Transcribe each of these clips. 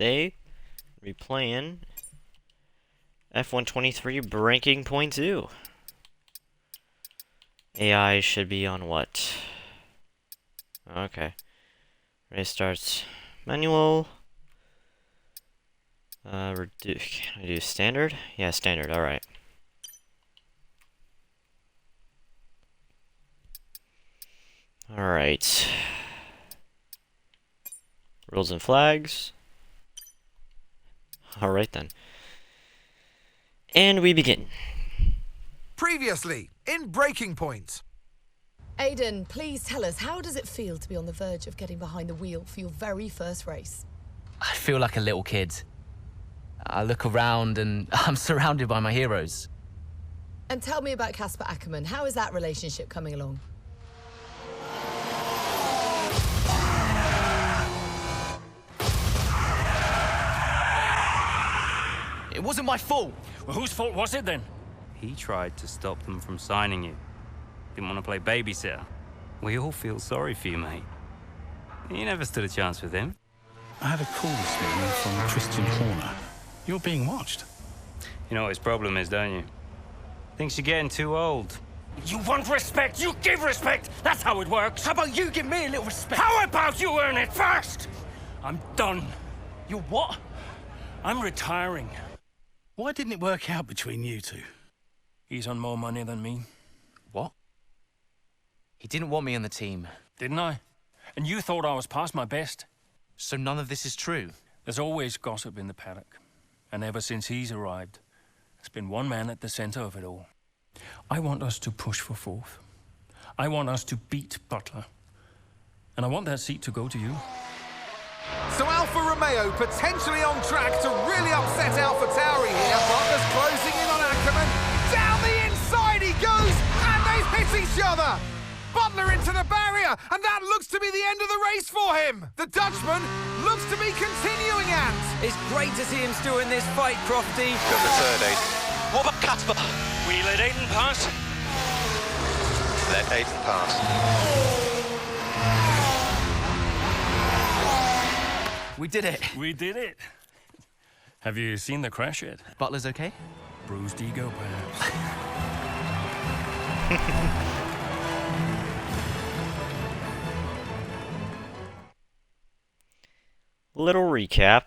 Today, we'll be playing F123 Breaking Point 2. AI should be on what? Okay. Race starts manual. Can I do standard? Yeah, standard, alright. Alright. Rules and flags. Alright then. And we begin. Previously, in Breaking Point. Aiden, please tell us, how does it feel to be on the verge of getting behind the wheel for your very first race? I feel like a little kid. I look around and I'm surrounded by my heroes. And tell me about Casper Ackerman. How is that relationship coming along? It wasn't my fault. Well, whose fault was it then? He tried to stop them from signing you. Didn't want to play babysitter. We all feel sorry for you, mate. You never stood a chance with him. I had a call this morning from Christian Horner. You're being watched. You know what his problem is, don't you? Thinks you're getting too old. You want respect, you give respect. That's how it works. How about you give me a little respect? How about you earn it first? I'm done. You what? I'm retiring. Why didn't it work out between you two? He's on more money than me. What? He didn't want me on the team. Didn't I? And you thought I was past my best? So none of this is true? There's always gossip in the paddock. And ever since he's arrived, there's been one man at the center of it all. I want us to push for fourth. I want us to beat Butler. And I want that seat to go to you. So Alfa Romeo potentially on track to really upset Alfa Tauri here. Butler's closing in on Ackerman. Down the inside he goes, and they hit each other. Butler into the barrier, and that looks to be the end of the race for him. The Dutchman looks to be continuing and... It's great to see him still in this fight, Crofty. Got the third, Aiden. What about Casper? We let Aiden pass. Let Aiden pass. We did it. We did it. Have you seen the crash yet? Butler's okay? Bruised ego, perhaps. Little recap.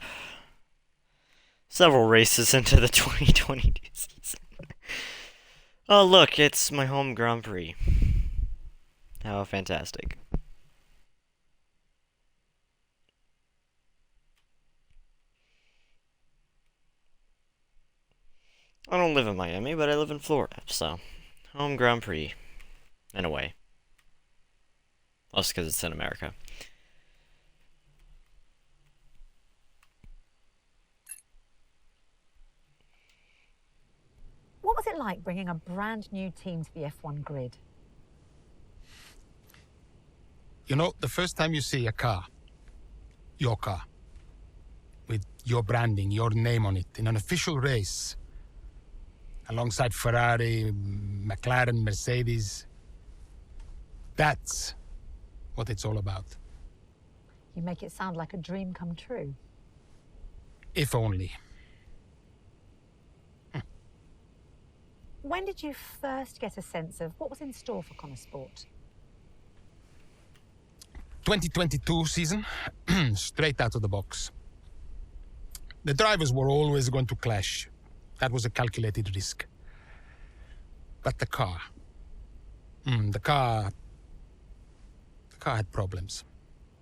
Several races into the 2022 season. Oh look, it's my home Grand Prix. How fantastic. I don't live in Miami, but I live in Florida, so home Grand Prix, in a way. Also because it's in America. What was it like bringing a brand new team to the F1 grid? You know, the first time you see a car, your car, with your branding, your name on it, in an official race, alongside Ferrari, McLaren, Mercedes, that's what it's all about. You make it sound like a dream come true. If only. When did you first get a sense of what was in store for Connor Sport? 2022 season, straight out of the box. The drivers were always going to clash. That was a calculated risk. But the car had problems.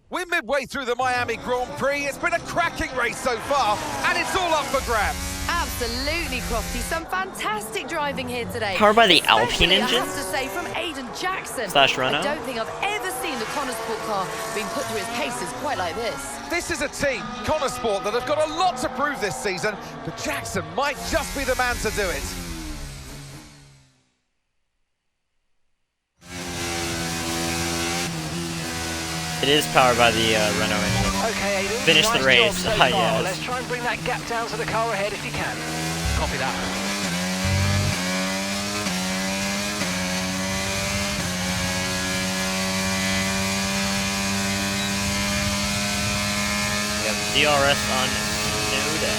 We're midway through the Miami Grand Prix. It's been a cracking race so far, and it's all up for grabs. Absolutely, Crofty. Some fantastic driving here today. Powered by the Alpine Especially, engine? I have to say, from Aiden Jackson. Slash Renault? I don't think I've ever seen the Connor Sport car being put through its paces quite like this. This is a team, Connor Sport, that have got a lot to prove this season, but Jackson might just be the man to do it. It is powered by the Renault engine. Okay, Aiden. Finish the nice race. job so Yes. far. Let's try and bring that gap down to the car ahead if you can. Copy that. We have DRS on today.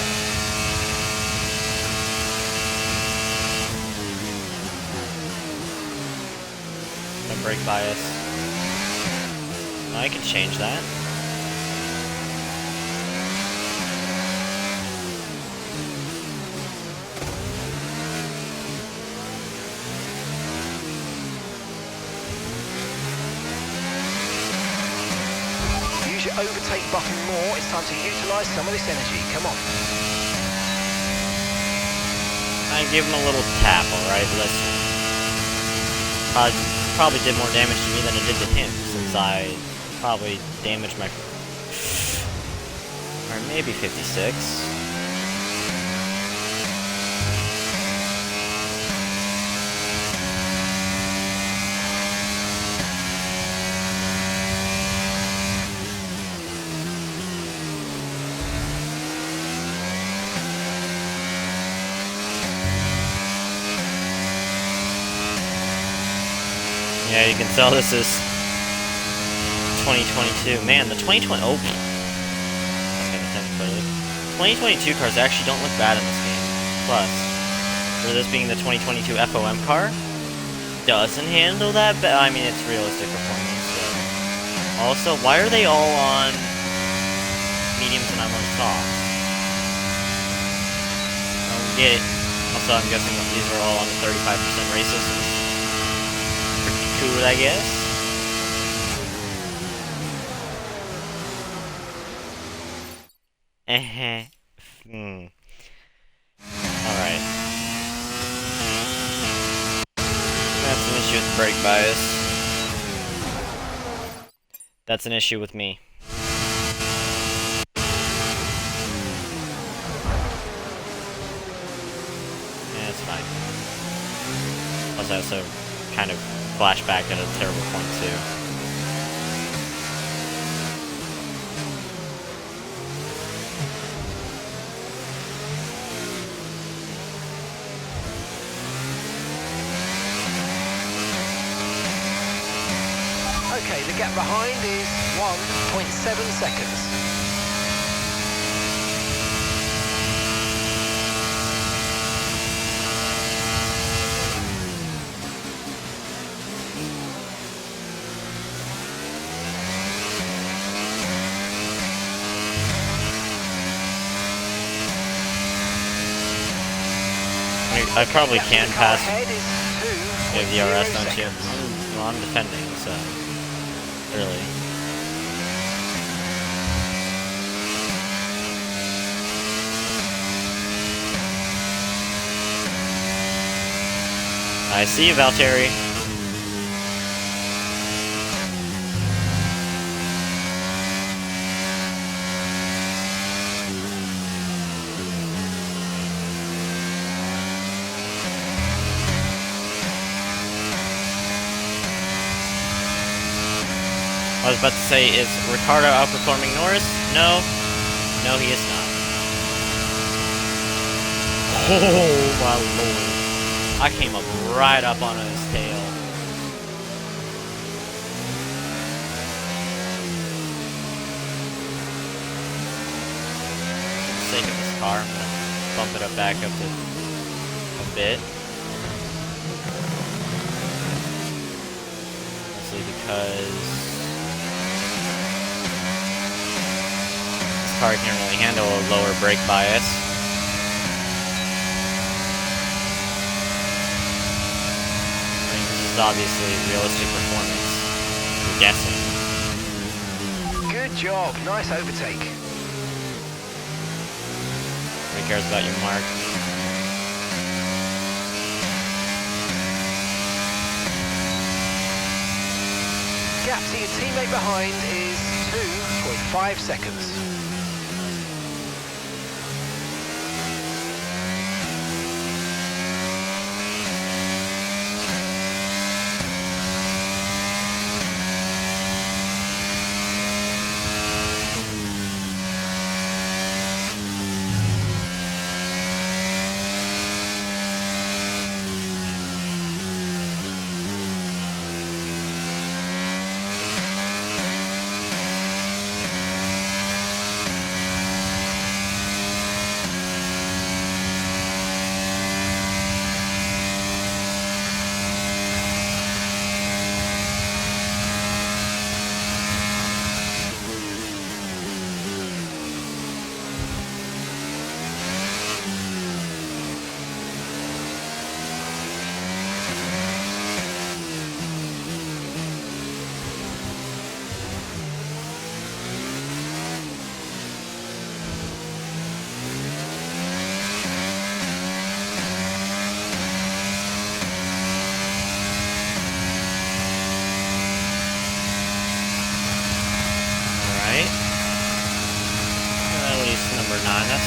No brake bias. I can change that. Use your overtake button more. It's time to utilise some of this energy. Come on. I give him a little tap, alright? Listen. Probably did more damage to me than it did to him, since I probably damaged my... Or maybe 56. Yeah, you can tell this is 2022. Man, the 2020... Oh, okay, 2022 cars actually don't look bad in this game. Plus, for this being the 2022 FOM car, doesn't handle that bad. I mean, it's realistic performance. So. Also, why are they all on mediums and I'm on soft? I don't get it. Also, I'm guessing that these are all on the 35% race systems. Cool, I guess. Alright. That's an issue with brake bias. That's an issue with me. Yeah, it's fine. Plus, I also kind of flashback at a terrible point too. Okay, the gap behind is 1.7 seconds. I probably can pass the RS, don't you? Well, I'm defending, so really. I see you, Valtteri. I was about to say, is Ricciardo outperforming Norris? No. No, he is not. Oh, my lord. I came up right up on his tail. For the sake of this car, I'm going to bump it up back up to a bit. Mostly because car can't really handle a lower brake bias. I mean, this is obviously realistic performance. I'm guessing. Good job, nice overtake. Nobody cares about your mark. Gap to your teammate behind is 2.5 seconds.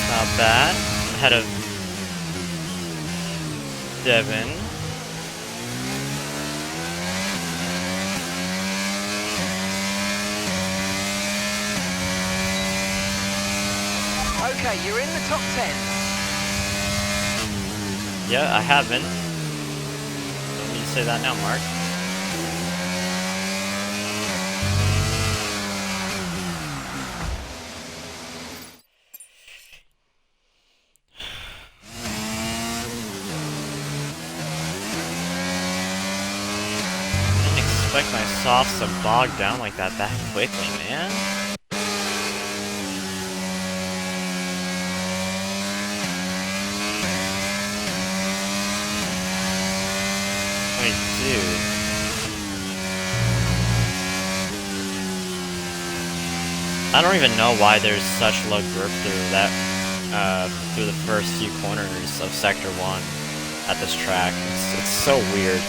Not bad. Ahead of Devin. Okay, you're in the top 10. Yeah, I have been. Don't need to say that now, Mark. Didn't expect my softs to bog down like that quickly, man. Dude. I don't even know why there's such low grip through that through the first few corners of Sector 1 at this track. It's so weird.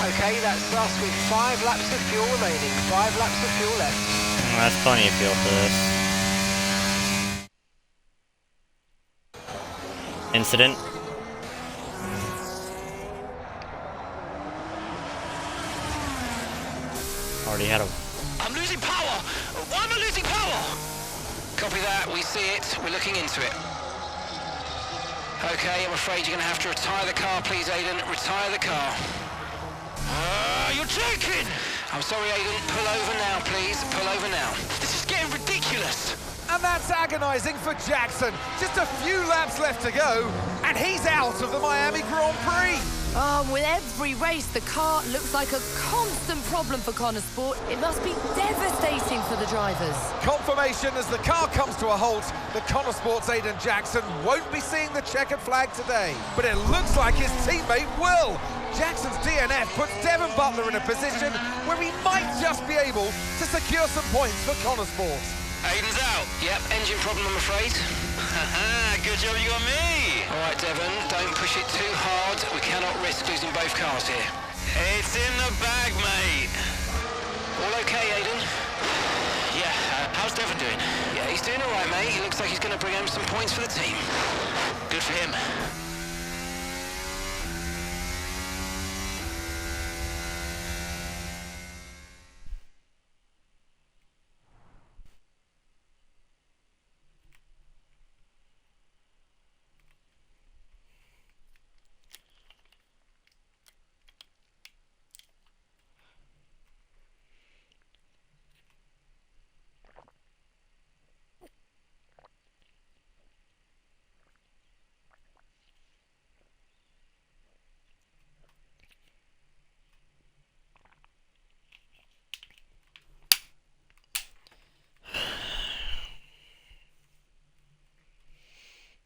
Okay, that's us with 5 laps of fuel remaining. 5 laps of fuel left. That's plenty of fuel for this. Incident. Already had a... I'm losing power! Why am I losing power? Copy that, we see it. We're looking into it. Okay, I'm afraid you're going to have to retire the car, please, Aiden. Retire the car. You're joking! I'm sorry, Aiden. Pull over now, please. Pull over now. This is getting ridiculous. And that's agonising for Jackson. Just a few laps left to go, and he's out of the Miami Grand Prix. With every race, the car looks like a constant problem for Connor Sport. It must be devastating for the drivers. Confirmation as the car comes to a halt, the Connor Sport's Aiden Jackson won't be seeing the checkered flag today. But it looks like his teammate will. Jackson's DNF puts Devin Butler in a position where he might just be able to secure some points for Connor Sports. Aiden's out. Yep, engine problem, I'm afraid. Good job you got me. All right, Devin, don't push it too hard. We cannot risk losing both cars here. It's in the bag, mate. All okay, Aiden? Yeah, how's Devin doing? Yeah, he's doing all right, mate. He looks like he's going to bring home some points for the team. Good for him.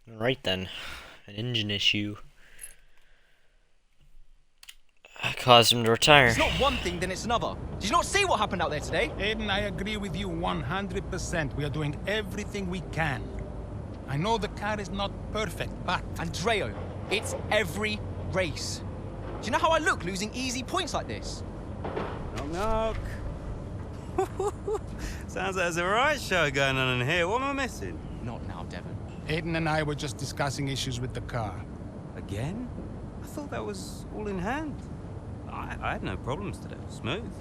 Right then, an engine issue caused him to retire. It's not one thing, then it's another. Did you not see what happened out there today? Aiden, I agree with you 100%. We are doing everything we can. I know the car is not perfect, but... Andreo, it's every race. Do you know how I look losing easy points like this? Knock, knock. Sounds like there's a riot show going on in here. What am I missing? Not now, Devin. Aiden and I were just discussing issues with the car. Again? I thought that was all in hand. I had no problems today. Smooth.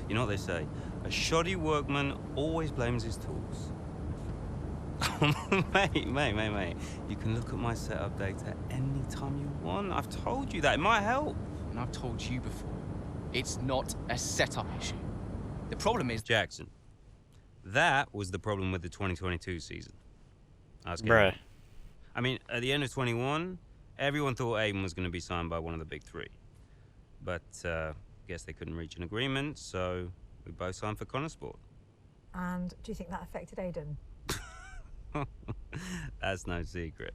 You know what they say? A shoddy workman always blames his tools. mate. You can look at my setup data any time you want. I've told you that. It might help. And I've told you before. It's not a setup issue. The problem is... Jackson. That was the problem with the 2022 season. Bruh. I mean, at the end of 21, everyone thought Aiden was going to be signed by one of the big three. But Guess they couldn't reach an agreement, so we both signed for Connorsport. And do you think that affected Aiden? That's no secret.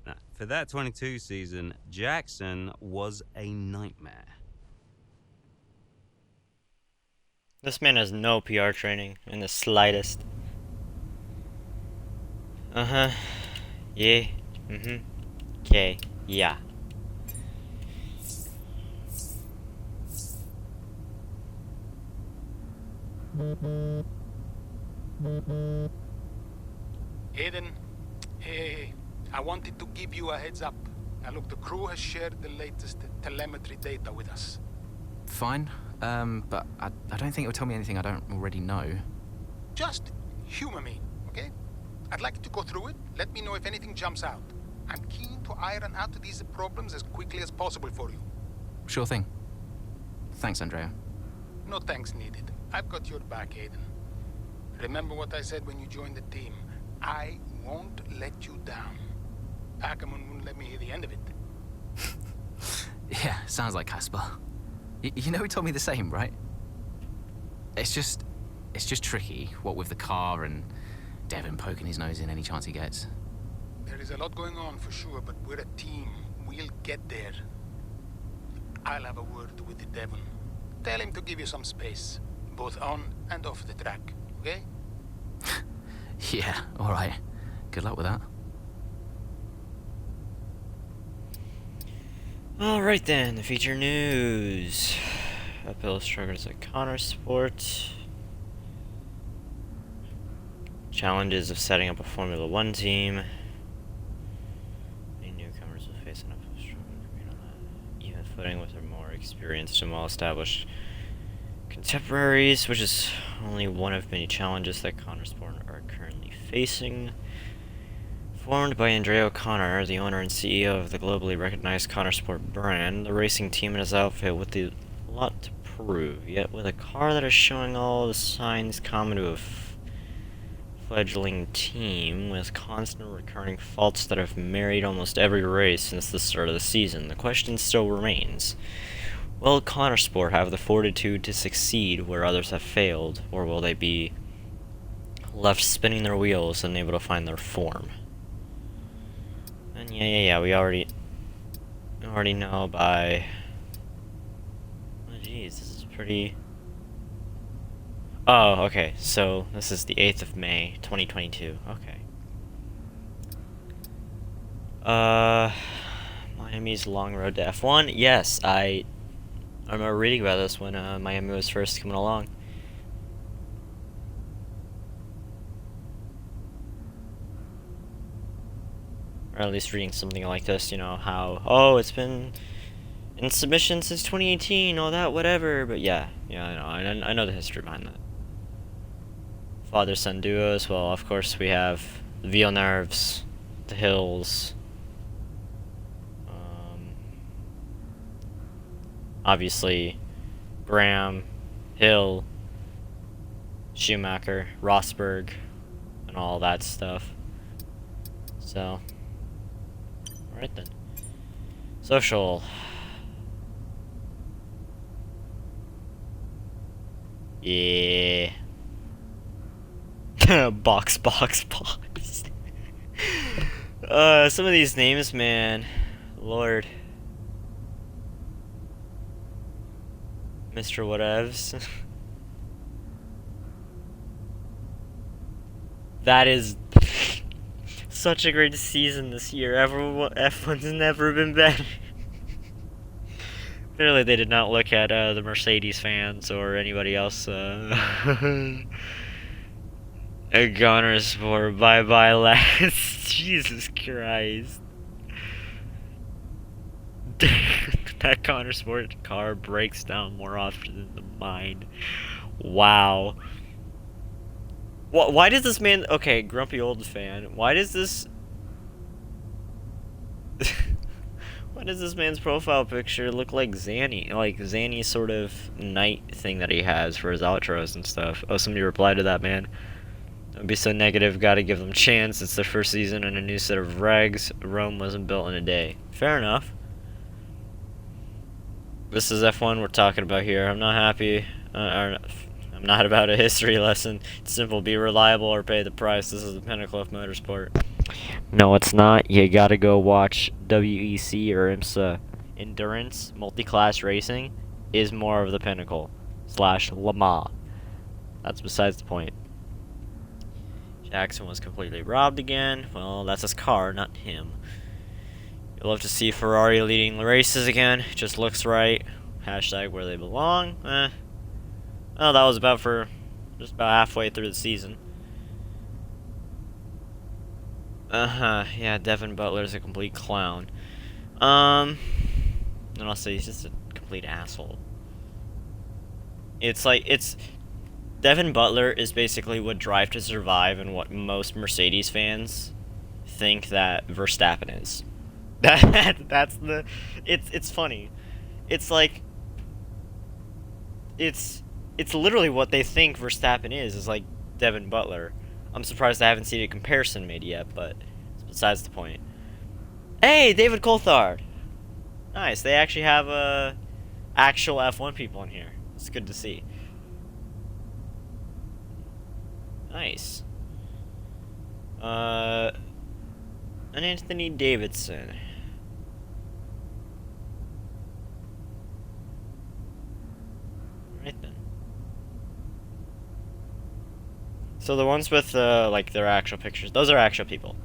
Now, for that 22 season, Jackson was a nightmare. This man has no PR training in the slightest. Uh-huh. Yeah. Mm-hmm. Okay. Yeah. Aiden, hey, I wanted to give you a heads up. Now look, the crew has shared the latest telemetry data with us. Fine, but I don't think it will tell me anything I don't already know. Just humor me, okay? I'd like to go through it. Let me know if anything jumps out. I'm keen to iron out these problems as quickly as possible for you. Sure thing. Thanks, Andrea. No thanks needed. I've got your back, Aiden. Remember what I said when you joined the team. I won't let you down. Ackerman wouldn't let me hear the end of it. Yeah, sounds like Casper. You know he told me the same, right? It's just tricky, what with the car and Devin poking his nose in any chance he gets. There is a lot going on for sure, but we're a team. We'll get there. I'll have a word with the Devin. Tell him to give you some space, both on and off the track, okay? Yeah, alright. Good luck with that. Alright then, the feature news. Uphill struggles at Connorsport. Challenges of setting up a Formula 1 team. Any newcomers will face an uphill struggle to compete on that even footing with their more experienced and well-established contemporaries, which is only one of many challenges that Connorsport are currently facing. Formed by Andrea O'Connor, the owner and CEO of the globally recognized Connorsport brand, the racing team and his outfit with a lot to prove, yet with a car that is showing all the signs common to a fledgling team with constant recurring faults that have marred almost every race since the start of the season. The question still remains: will Connorsport have the fortitude to succeed where others have failed, or will they be left spinning their wheels and unable to find their form? And yeah, we already know by... Oh jeez, this is pretty... Oh, okay, so this is the 8th of May, 2022, okay. Miami's long road to F1. Yes, I remember reading about this when Miami was first coming along. Or at least reading something like this, you know, how, oh, it's been in submission since 2018, all that, whatever. But yeah, I know the history behind that. Father-son duos, well, of course we have the Villeneuves, the Hills, obviously Graham, Hill, Schumacher, Rosberg, and all that stuff. So, alright then. Social. Yeah. box. Some of these names, man. Lord. Mr. Whatevs. That is such a great season this year. F1's never been better. Clearly they did not look at the Mercedes fans or anybody else. Connorsport, bye-bye lads. Jesus Christ. That Connorsport car breaks down more often than the mind. Wow. Why does this man... Okay, grumpy old fan. Why does this... Why does this man's profile picture look like Zanny? Like Zanny's sort of night thing that he has for his outros and stuff. Oh, somebody replied to that, man. Don't be so negative, gotta give them chance. It's their first season and a new set of regs. Rome wasn't built in a day. Fair enough. This is F1 we're talking about here. I'm not happy. I'm not about a history lesson. It's simple. Be reliable or pay the price. This is the pinnacle of motorsport. No, it's not. You gotta go watch WEC or IMSA. Endurance, multi-class racing, is more of the pinnacle. / Le Mans. That's besides the point. Jackson was completely robbed again. Well, that's his car, not him. You'll love to see Ferrari leading the races again. Just looks right. Hashtag where they belong. Well, that was about for just about halfway through the season. Yeah, Devin Butler's a complete clown. And also he's just a complete asshole. Devin Butler is basically what Drive to Survive and what most Mercedes fans think that Verstappen is. It's funny. It's like it's literally what they think Verstappen is like Devin Butler. I'm surprised I haven't seen a comparison made yet, but besides the point. Hey, David Coulthard. Nice. They actually have actual F1 people in here. It's good to see. Nice. And Anthony Davidson. Right then. So the ones with like their actual pictures, those are actual people.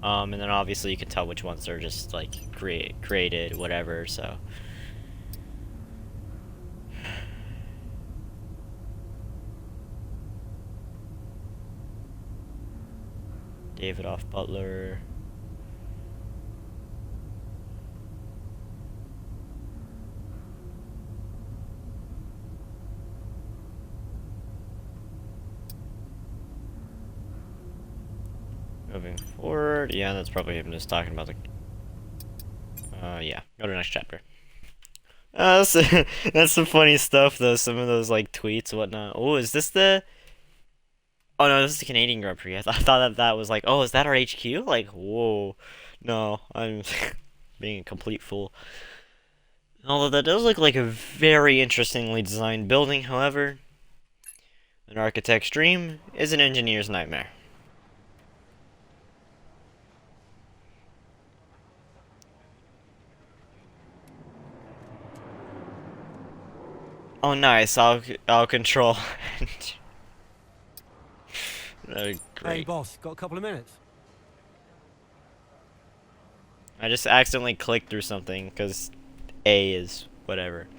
And then obviously you can tell which ones are just like created, whatever. So. David off Butler. Moving forward, yeah, that's probably him just talking about the. Yeah, go to the next chapter. That's some funny stuff though. Some of those like tweets and whatnot. Oh, is this the? Oh no, this is the Canadian Grand Prix. I thought that was like, oh, is that our HQ? Like, whoa, no, I'm being a complete fool. Although that does look like a very interestingly designed building, however, an architect's dream is an engineer's nightmare. Oh, nice. I'll control. Great. Hey, boss, got a couple of minutes? I just accidentally clicked through something because A is whatever.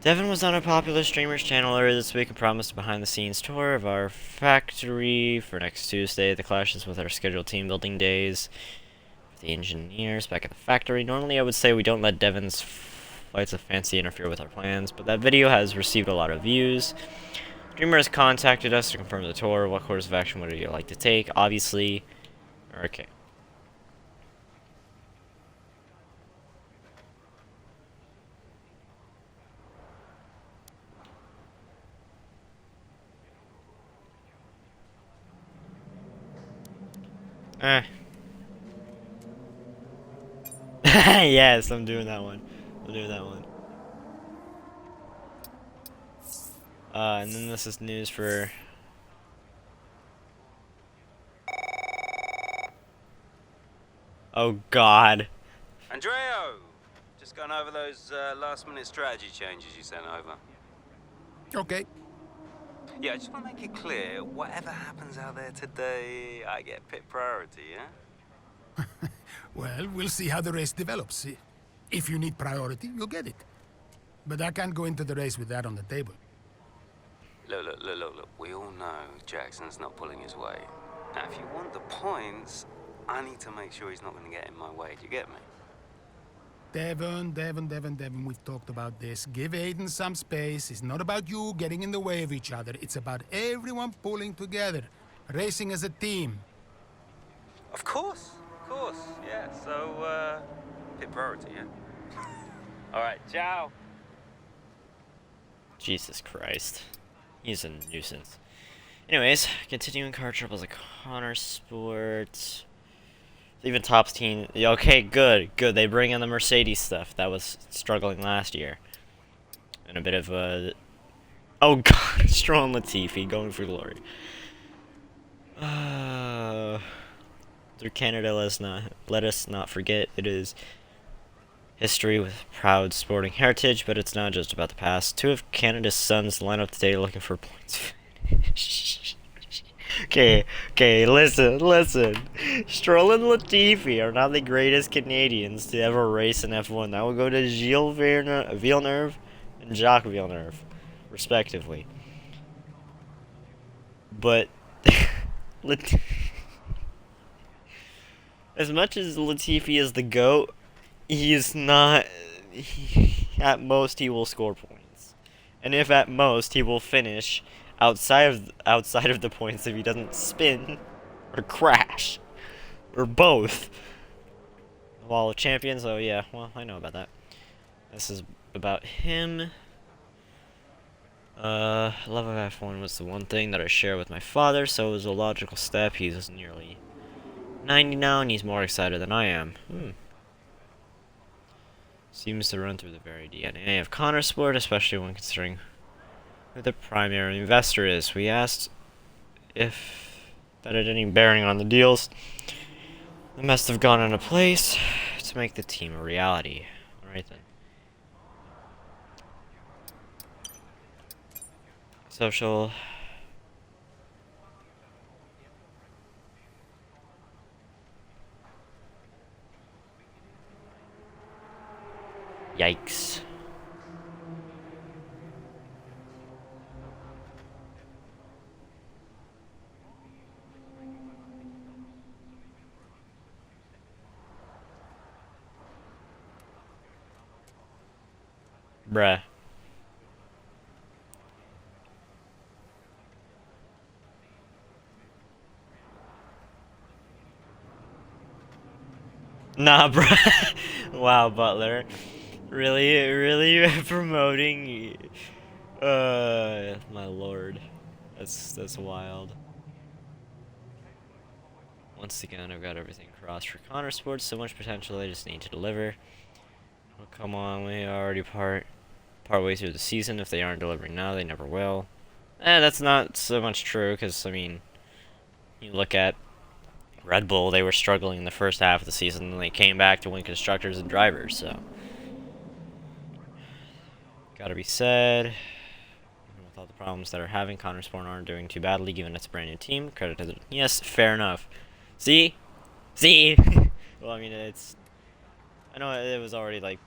Devin was on a popular streamer's channel earlier this week and promised a behind-the-scenes tour of our factory for next Tuesday. The clashes with our scheduled team building days. The engineers back at the factory. Normally I would say we don't let Devin's flights of fancy interfere with our plans, but that video has received a lot of views. Streamer has contacted us to confirm the tour. What course of action would you like to take? Obviously, okay. Yes, I'm doing that one. And then this is news for... Oh, God. Andreo! Just going over those last-minute strategy changes you sent over. Okay. Yeah, I just want to make it clear, whatever happens out there today, I get pit priority, yeah? Well, we'll see how the race develops. If you need priority, you'll get it. But I can't go into the race with that on the table. Look. We all know Jackson's not pulling his weight. Now, if you want the points, I need to make sure he's not going to get in my way. Do you get me? Devin, we've talked about this. Give Aiden some space. It's not about you getting in the way of each other. It's about everyone pulling together, racing as a team. Of course. Yeah, so, pit priority, yeah? All right, ciao. Jesus Christ. He's a nuisance. Anyways, continuing car troubles at Connor Sport. Even Top's team. Okay, good. They bring in the Mercedes stuff that was struggling last year. And a bit of a. Oh God, Stroll and Latifi going for glory. Through Canada, let us not forget it is history with proud sporting heritage, but it's not just about the past. Two of Canada's sons line up today looking for points. Okay, listen. Stroll and Latifi are not the greatest Canadians to ever race in F1. That will go to Gilles Villeneuve and Jacques Villeneuve, respectively. But as much as Latifi is the GOAT, he is not. At most, he will score points, and if at most, he will finish outside of the points if he doesn't spin or crash or both. Wall of Champions. Oh yeah, well I know about that. This is about him. Love of F1 was the one thing that I share with my father, so it was a logical step. He's nearly 90 now, and he's more excited than I am. Seems to run through the very DNA of Connor Sport, especially when considering who the primary investor is. We asked if that had any bearing on the deals that must have gone into place to make the team a reality. Alright then. Social. Yikes. Bruh. Nah, bruh. Wow, Butler. Really promoting. My lord. That's wild. Once again, I've got everything crossed for Connor Sports. So much potential, I just need to deliver. Oh, come on, we already partway through the season. If they aren't delivering now, they never will. That's not so much true, because, I mean, you look at Red Bull, they were struggling in the first half of the season, and they came back to win constructors and drivers, so. Gotta be said. With all the problems that are having, Connor Sport aren't doing too badly, given it's a brand new team. Credit to the. Yes, fair enough. See? Well, I mean, I know it was already, like,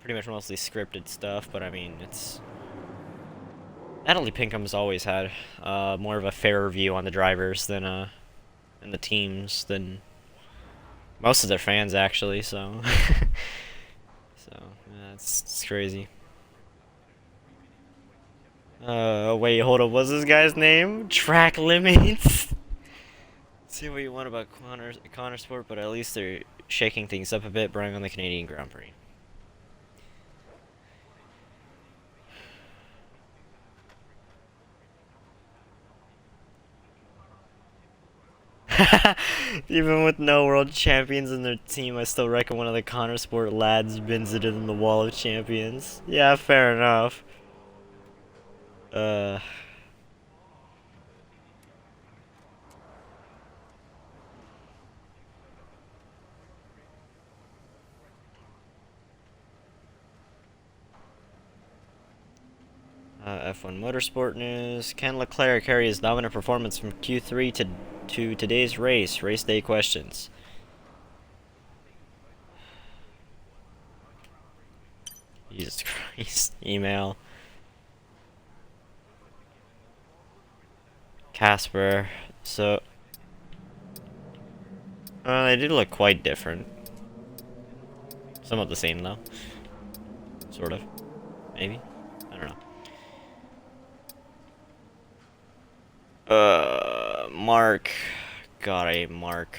pretty much mostly scripted stuff, but I mean, it's. Natalie Pinkham's always had more of a fairer view on the drivers than and the teams than most of their fans, actually, so. Yeah, it's crazy. Wait, hold up, what's this guy's name? Track Limits? See what you want about Connor Sport, but at least they're shaking things up a bit, bringing on the Canadian Grand Prix. Even with no world champions in their team, I still reckon one of the Connor Sport lads bins it in the wall of champions. Yeah, fair enough. F1 Motorsport news. Can Leclerc carry his dominant performance from Q3 to today's race? Race day questions. Jesus Christ. Email. Casper. So. They do look quite different. Somewhat the same, though. Sort of. Maybe? I don't know. Mark. God, I hate Mark.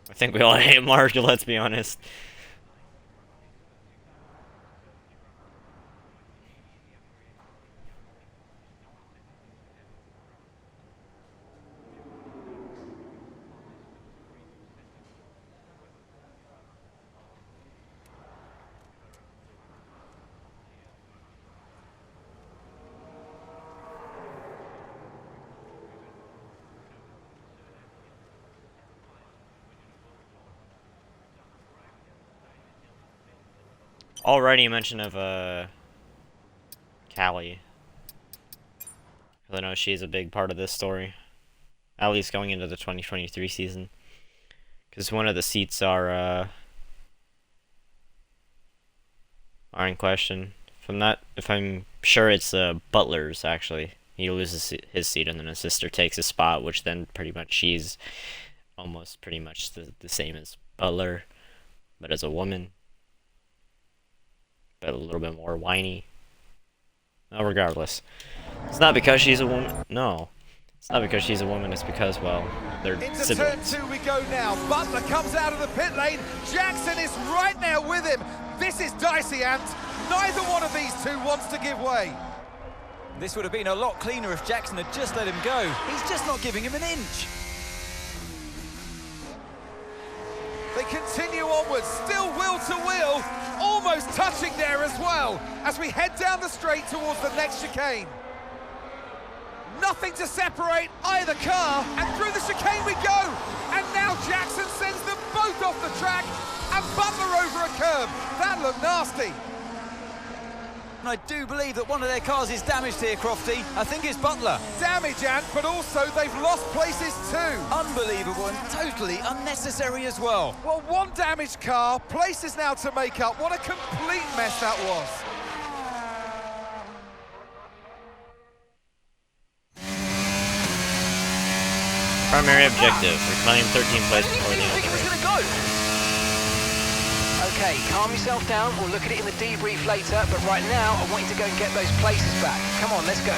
I think we all hate Mark, let's be honest. Already mention of Callie. I know she's a big part of this story, at least going into the 2023 season, because one of the seats are in question. If I'm sure it's Butler's actually. He loses his seat and then his sister takes his spot, which then pretty much she's almost pretty much the same as Butler, but as a woman, but a little bit more whiny. Well, regardless, it's not because she's a woman. No, it's not because she's a woman. It's because, well, they're Into siblings. turn 2 we go now. Butler comes out of the pit lane. Jackson is right there with him. This is dicey, Ant. Neither one of these two wants to give way. This would have been a lot cleaner if Jackson had just let him go. He's just not giving him an inch. They continue onwards, still wheel to wheel, almost touching there as well, as we head down the straight towards the next chicane. Nothing to separate either car, and through the chicane we go. And now Jackson sends them both off the track, and Butler over a curb. That looked nasty. And I do believe that one of their cars is damaged here, Crofty. I think it's Butler. Damage, Ant, but also they've lost places too. Unbelievable and totally unnecessary as well. Well, one damaged car, places now to make up. What a complete mess that was. Primary objective: reclaim 13 places before the end of the race. Okay, calm yourself down. We'll look at it in the debrief later, but right now I want you to go and get those places back. Come on, let's go.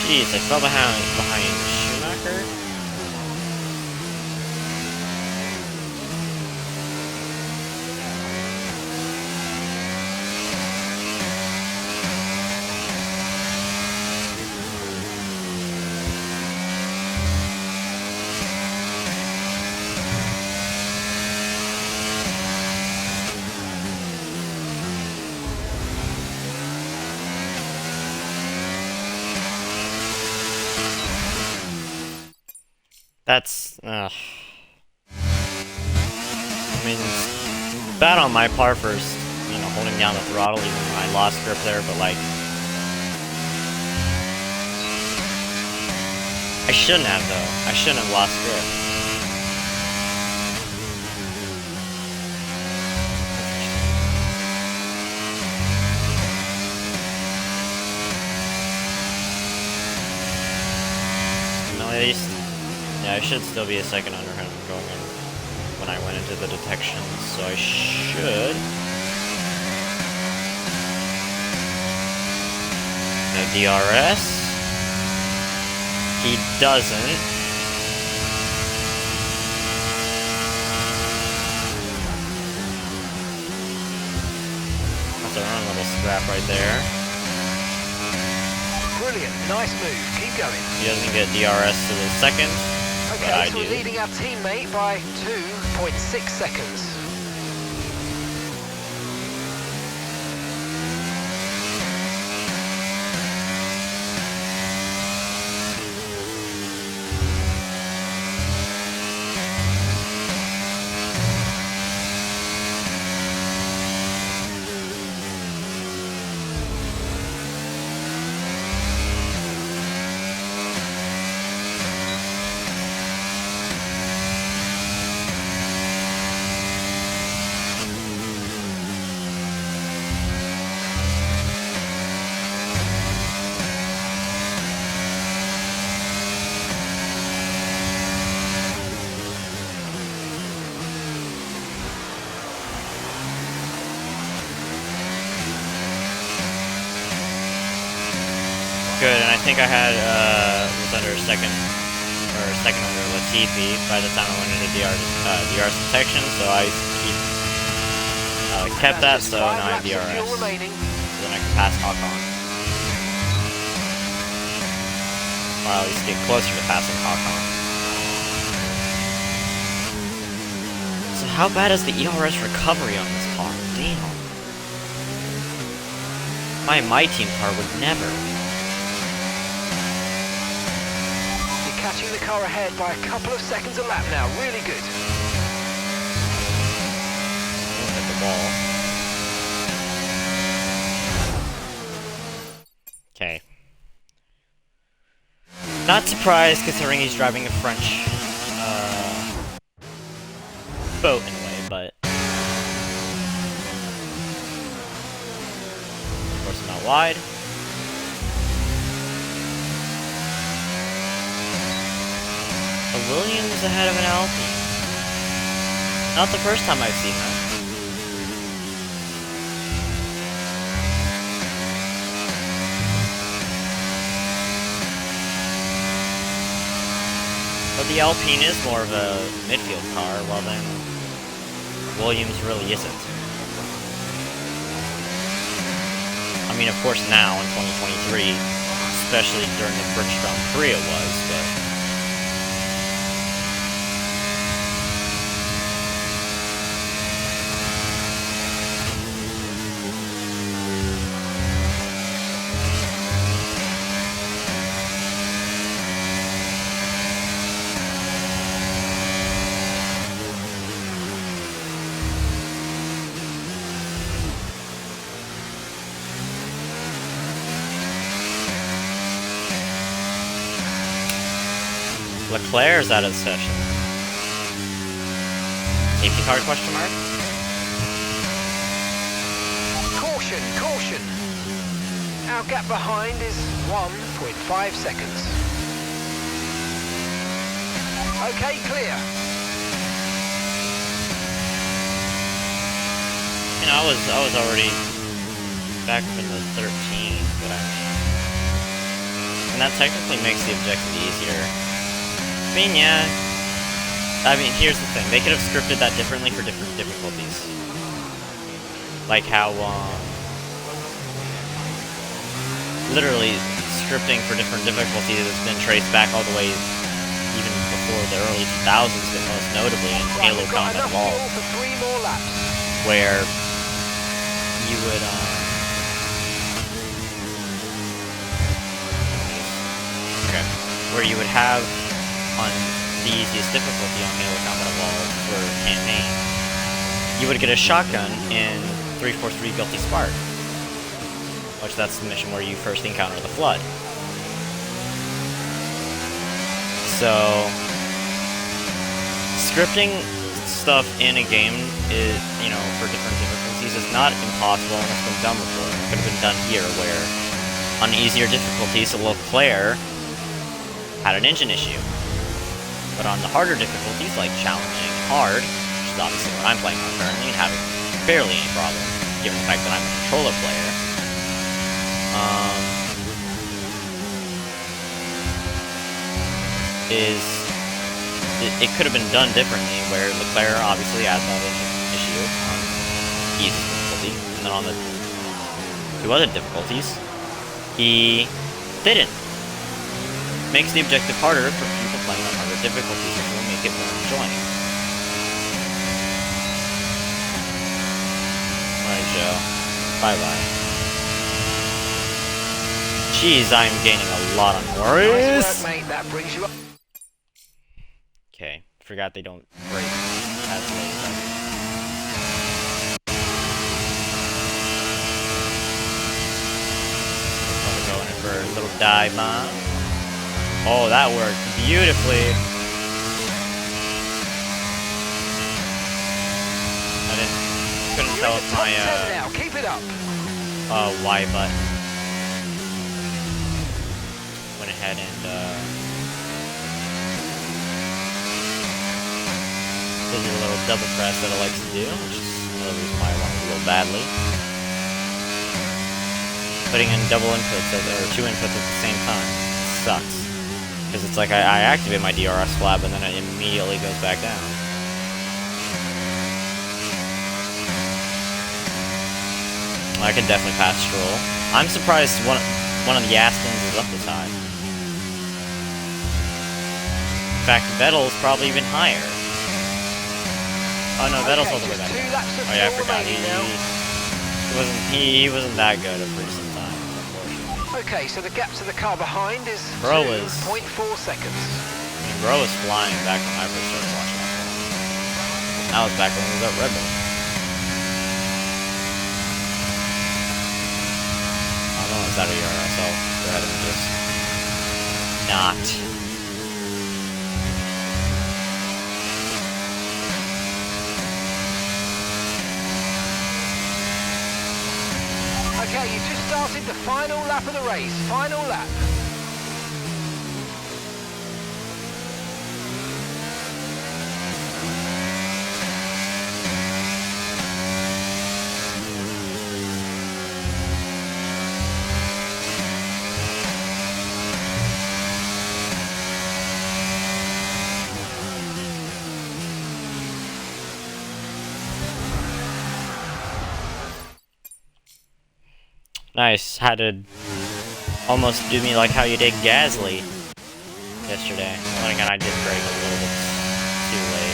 Jeez, I fell behind Schumacher. That's, I mean, it's bad on my part for, you know, holding down the throttle even when I lost grip there, but like, I shouldn't have though. I shouldn't have lost grip. No, at least. Yeah, I should still be a second under him going in when I went into the detection, so I should. No DRS. He doesn't. That's our own little scrap right there. Brilliant, nice move, keep going. He doesn't get DRS to the second. Okay, so we're leading our teammate by 2.6 seconds. Good, and I think I had was under second under Latifi by the time I went into DRS detection, so I kept that, so now I have DRS. So then I can pass Hakan. Or at least get closer to passing Hakan. So how bad is the ERS recovery on this car? Damn. My team car would never. Catching the car ahead by a couple of seconds a lap now, really good. wall. Okay. Not surprised, considering he's driving a French boat in a way, but of course not wide. A Williams ahead of an Alpine. Not the first time I've seen that. But the Alpine is more of a midfield car, while then Williams really isn't. I mean, of course now in 2023, especially during the British Grand Prix it was, but Leclerc's out of the session. Safety car question mark? Caution, caution. Our gap behind is 1.5 seconds. Okay, clear. You know, I was already back up in the 13, but and that technically makes the objective easier. I mean, yeah. I mean, here's the thing. They could have scripted that differently for different difficulties. Like how, literally, scripting for different difficulties has been traced back all the way even before the early 2000s, but most notably in Halo Combat Evolved, where you would, where you would have on the easiest difficulty on Halo Combat Evolved for campaign, you would get a shotgun in 343 Guilty Spark, which that's the mission where you first encounter the Flood. So, scripting stuff in a game is, you know, for different difficulties is not impossible, and it's been done before. It could have been done here, where on easier difficulties, Leclerc had an engine issue. But on the harder difficulties, like challenging and hard, which is obviously what I'm playing on currently and having barely any problem, given the fact that I'm a controller player, it could have been done differently, where Leclerc obviously has that issue on easy difficulty, and then on the two other difficulties, he didn't. Makes the objective harder for people playing on harder difficulties, which will make it more enjoying. Alright, Joe. Bye-bye. Jeez, I'm gaining a lot on Morris. Nice work, mate. That brings you up. Okay, forgot they don't break as late. Probably going in for a little dive bomb. Oh, that worked beautifully. Couldn't tell if my Keep it up. Y button went ahead and did a little double press that it likes to do, which is another reason why I want it a little badly. Putting in double inputs or two inputs at the same time sucks. Because it's like I activate my DRS flap and then it immediately goes back down. I can definitely pass Stroll. I'm surprised one of the Astons is up this high. In fact, Vettel's probably even higher. Oh no, Vettel's all the way back there. Oh yeah, I forgot. He wasn't that good at pretty some time. Okay, so the gap to the car behind is 2.4 seconds. I mean, bro was flying back when I first started watching that. That was back when we was at Red Bull. out of your so I'll go ahead and just not. Okay, you've just started the final lap of the race. Final lap. Nice. Had to almost do me like how you did Gasly yesterday. Well, again, I did brake a little bit too late.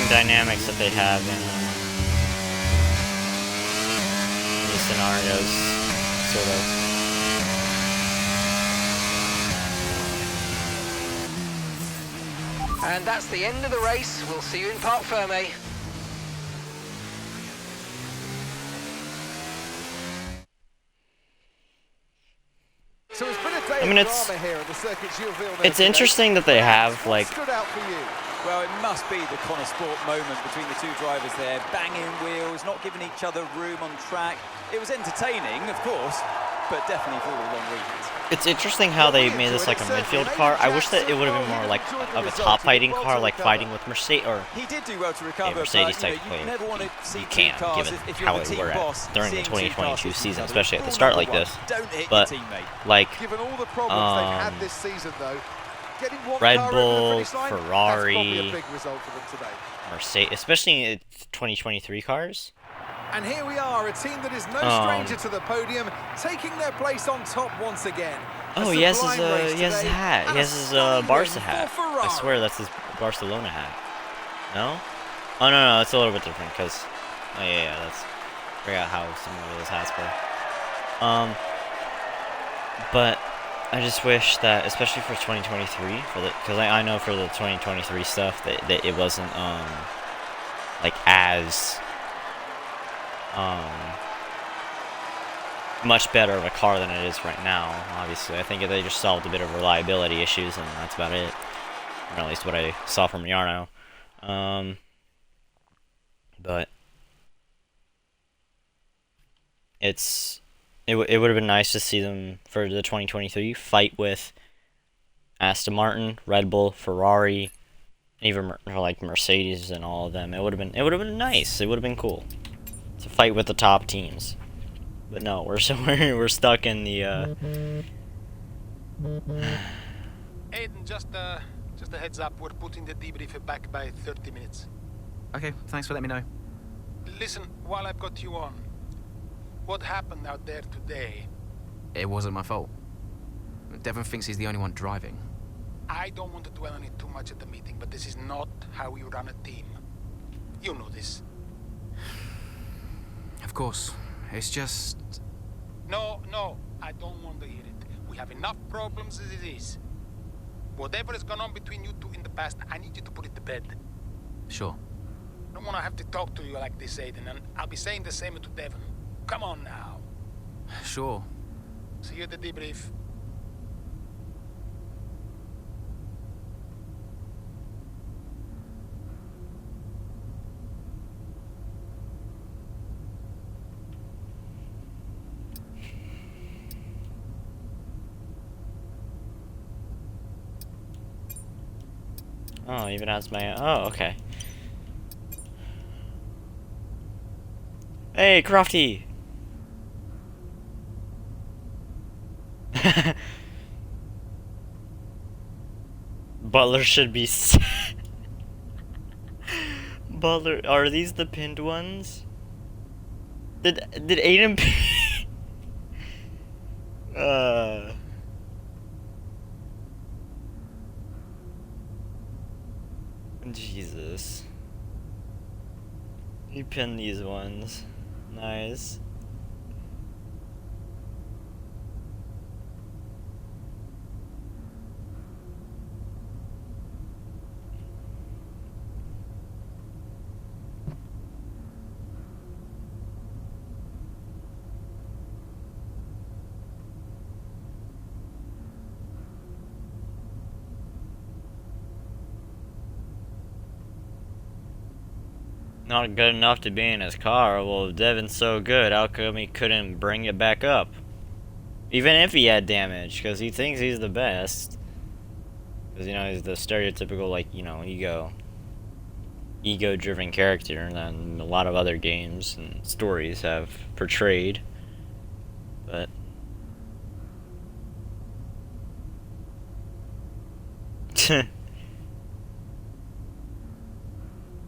Dynamics that they have in these scenarios, sort of. And that's the end of the race. We'll see you in Parc Ferme. So it's been a day I mean, of drama here at the Circuit Gilles Villeneuve it's interesting that they have like. Stood out for you. Well, it must be the Connor Sport moment between the two drivers there. Banging wheels, not giving each other room on track. It was entertaining, of course, but definitely for all the wrong reasons. It's interesting how they made this like a midfield car. I wish that it would have been more like of a top fighting car, like fighting with Mercedes or he did do well to recover, Mercedes but, technically. you never want to see You can't, cars given if how you're the we were team boss, at during the seeing two 2022 cars season, each other. especially at the Rule start number like this. one, don't hit But your teammate. like Given all the problems they've had this season, though, getting one Red car over Bull, the finish line, Ferrari, that's probably a big result for them today. Mercedes, especially in 2023 cars. And here we are, a team that is no stranger to the podium, taking their place on top once again. Oh, he has his hat. He has his Barca hat. I swear that's his Barcelona hat. No? Oh, no, it's a little bit different, because... Oh, yeah, that's... I forgot how similar those hats were. But I just wish that, especially for 2023, because I know for the 2023 stuff, that it wasn't, like, as... much better of a car than it is right now, obviously. I think they just solved a bit of reliability issues, and that's about it. Or at least what I saw from Yarno. But it would have been nice to see them for the 2023 fight with Aston Martin, Red Bull, Ferrari, even like Mercedes and all of them. It would have been nice. It would have been cool to fight with the top teams. But no, we're stuck in the Aiden, just a heads up, we're putting the debrief back by 30 minutes. Okay, thanks for letting me know. Listen, while I've got you on, what happened out there today? It wasn't my fault. Devon thinks he's the only one driving. I don't want to dwell on it too much at the meeting, but this is not how we run a team. You know this. Of course. It's just... No, I don't want to hear it. We have enough problems as it is. Whatever has gone on between you two in the past, I need you to put it to bed. Sure. I don't want to have to talk to you like this, Aiden, and I'll be saying the same to Devon. Come on now. Sure. See you at the debrief. Oh, even has my... Oh, okay. Hey, Crofty! Butler should be Butler, are these the pinned ones? Did Aiden Jesus. He pinned these ones. Nice. Not good enough to be in his car. Well, if Devin's so good, how come he couldn't bring it back up? Even if he had damage, because he thinks he's the best. Because, you know, he's the stereotypical, like, you know, ego-driven character that a lot of other games and stories have portrayed. But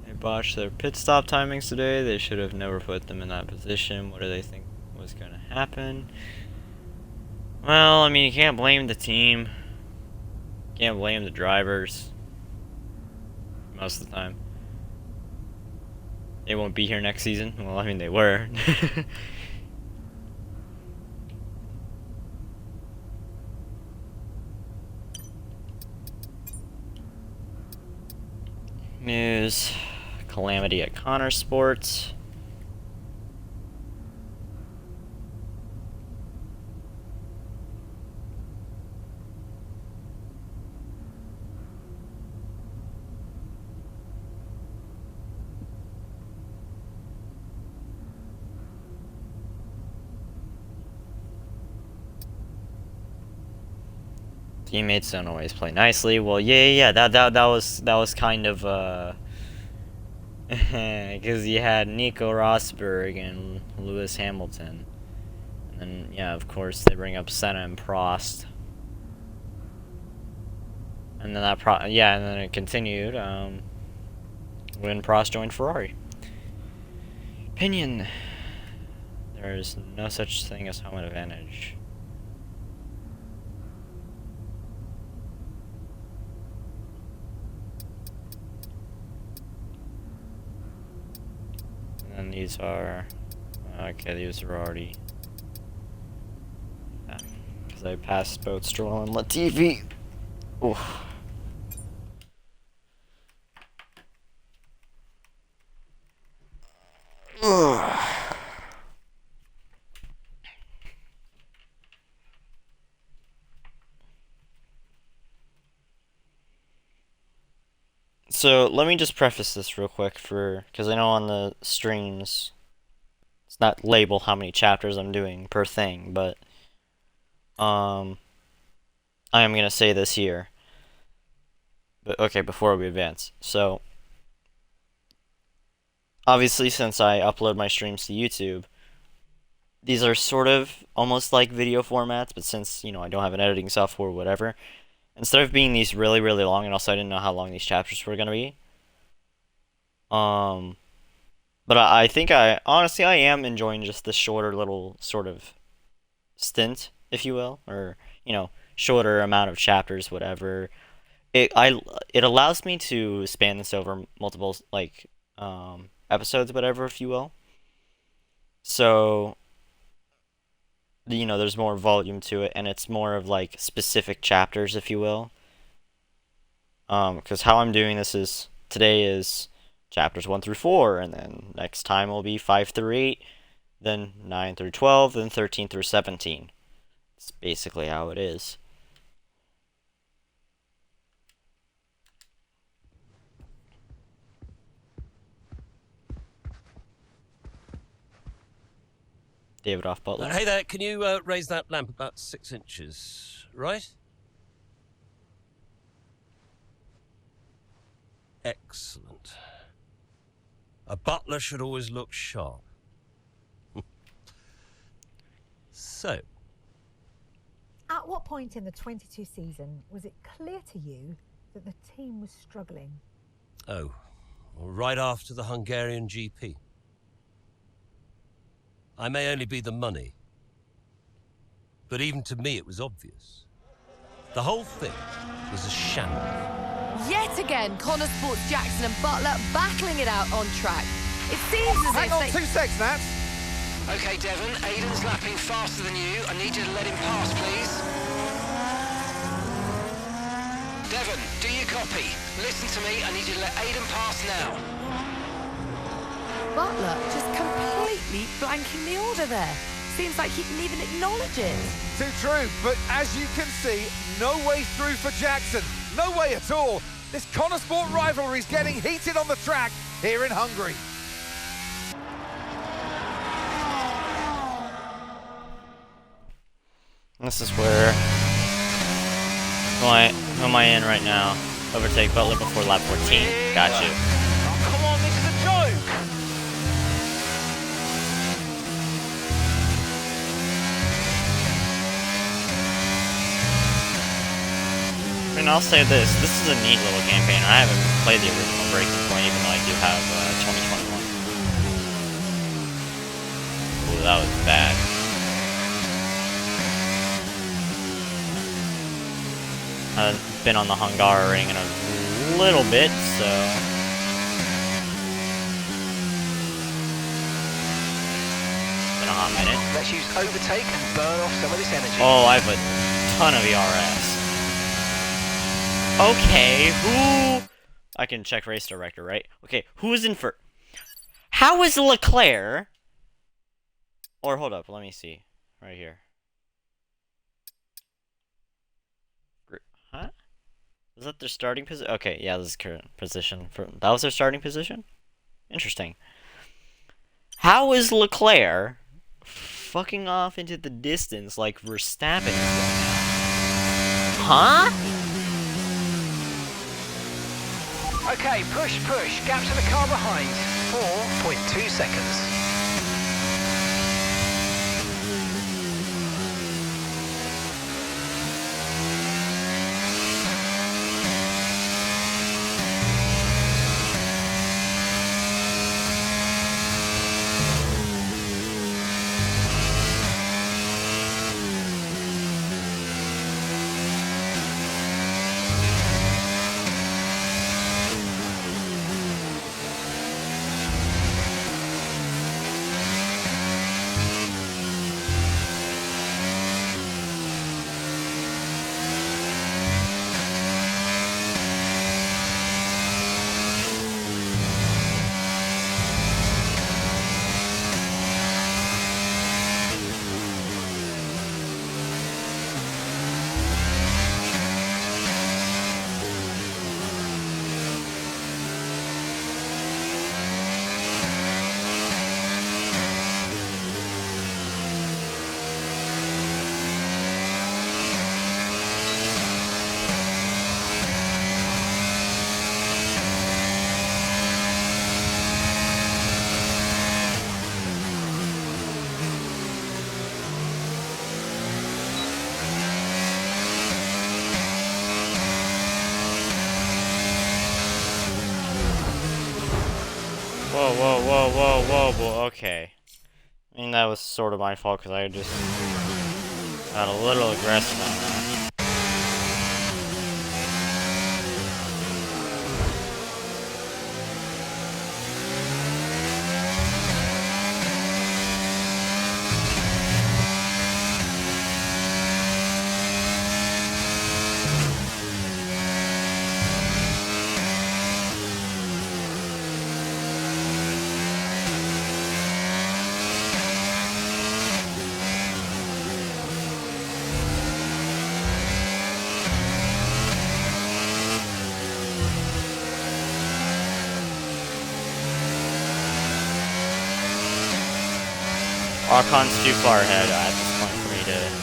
they botched their pit stop timings today. They should have never put them in that position. What do they think was going to happen? Well, I mean, you can't blame the team. Can't blame the drivers. Most of the time. They won't be here next season. Well, I mean, they were. News. Calamity at Connor Sports. Teammates don't always play nicely. Well, yeah. That was kind of because you had Nico Rosberg and Lewis Hamilton, and then yeah, of course they bring up Senna and Prost, and then and then it continued when Prost joined Ferrari. Opinion: there is no such thing as home advantage. And these are okay. These are already because I passed both Stroll and Latifi. Oof. So let me just preface this real quick because I know on the streams it's not label how many chapters I'm doing per thing, but I am gonna say this here. But okay, before we advance. So obviously since I upload my streams to YouTube, these are sort of almost like video formats, but since, you know, I don't have an editing software or whatever, instead of being these really, really long, and also I didn't know how long these chapters were gonna be. But I think honestly I am enjoying just the shorter little sort of stint, if you will, or, you know, shorter amount of chapters, whatever. It allows me to span this over multiple, like, episodes, whatever, if you will. So, you know, there's more volume to it, and it's more of, like, specific chapters, if you will. Because how I'm doing this is, today is chapters 1 through 4, and then next time will be 5 through 8, then 9 through 12, then 13 through 17. It's basically how it is. David off Butler. Hey there, can you raise that lamp about 6 inches, right? Excellent. A butler should always look sharp. So. At what point in the 22 season was it clear to you that the team was struggling? Oh, well, right after the Hungarian GP. I may only be the money, but even to me it was obvious. The whole thing was a shambles. Yet again, Connor Sport's Jackson and Butler battling it out on track. It seems as Hang if on they... 2 seconds, Nats. Okay, Devon, Aiden's lapping faster than you. I need you to let him pass, please. Devon, do you copy? Listen to me, I need you to let Aiden pass now. Butler just completely blanking the order there. Seems like he didn't even acknowledge it. Too true, but as you can see, no way through for Jackson. No way at all. This Connor Sport rivalry is getting heated on the track here in Hungary. This is where... Who am I in right now? Overtake Butler before lap 14. Got you. Oh, come on, this is a joke! I mean, I'll say this is a neat little campaign. I haven't played the original Breaking Point, even though I do have 2021. Ooh, that was bad. I haven't been on the Hungaroring in a little bit, so... Been a hot minute. Let's use overtake and burn off some of this energy. Oh, I have a ton of ERS. Okay, who... I can check race director, right? Okay, who is in for... How is Leclerc... Or, hold up, let me see. Right here. Huh? Is that their starting position? Okay, yeah, this is current position. That was their starting position? Interesting. How is Leclerc fucking off into the distance like Verstappen is going now? Huh? Okay, push. Gap to the car behind. 4.2 seconds. Whoa, okay. I mean, that was sort of my fault, because I just got a little aggressive on that. Archon's too far ahead at this point for me to...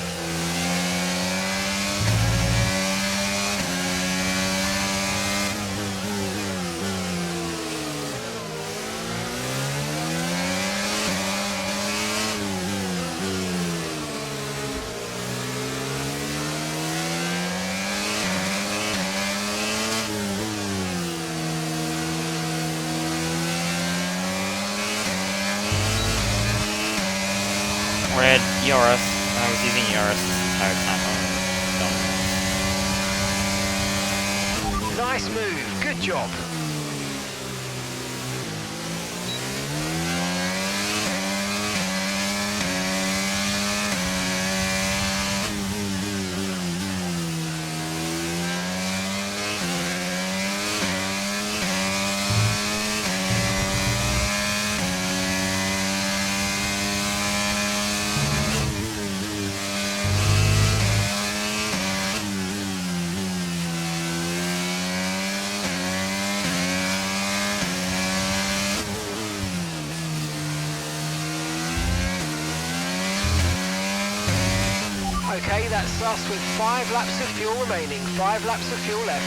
had ERS. I was using ERS this entire time. Nice move. Good job. Okay, that's us with 5 laps of fuel remaining. 5 laps of fuel left.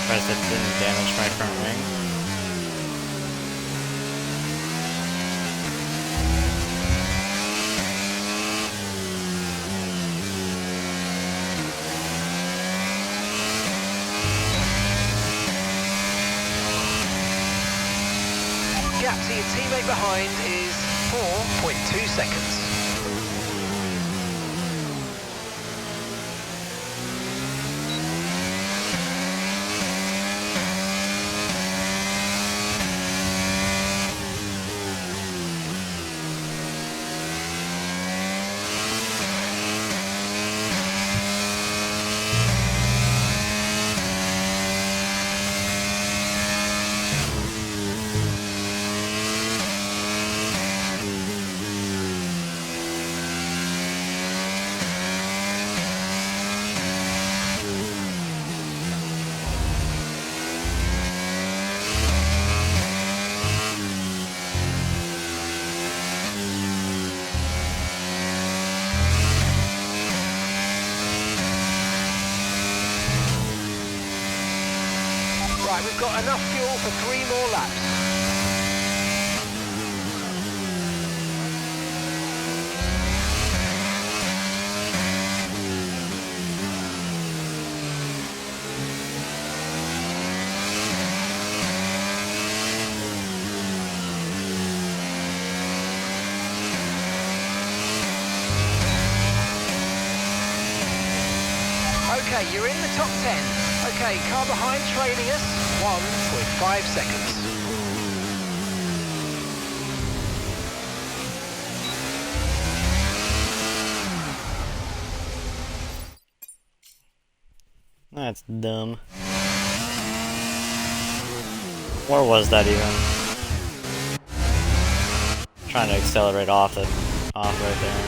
Surprised that didn't damage my front wing. Gap to your teammate behind is 4.2 seconds. Right, we've got enough fuel for 3 more laps. Okay, you're in the top 10. Okay, car behind trailing us, 1.5 seconds. That's dumb. Where was that even? Trying to accelerate off right there.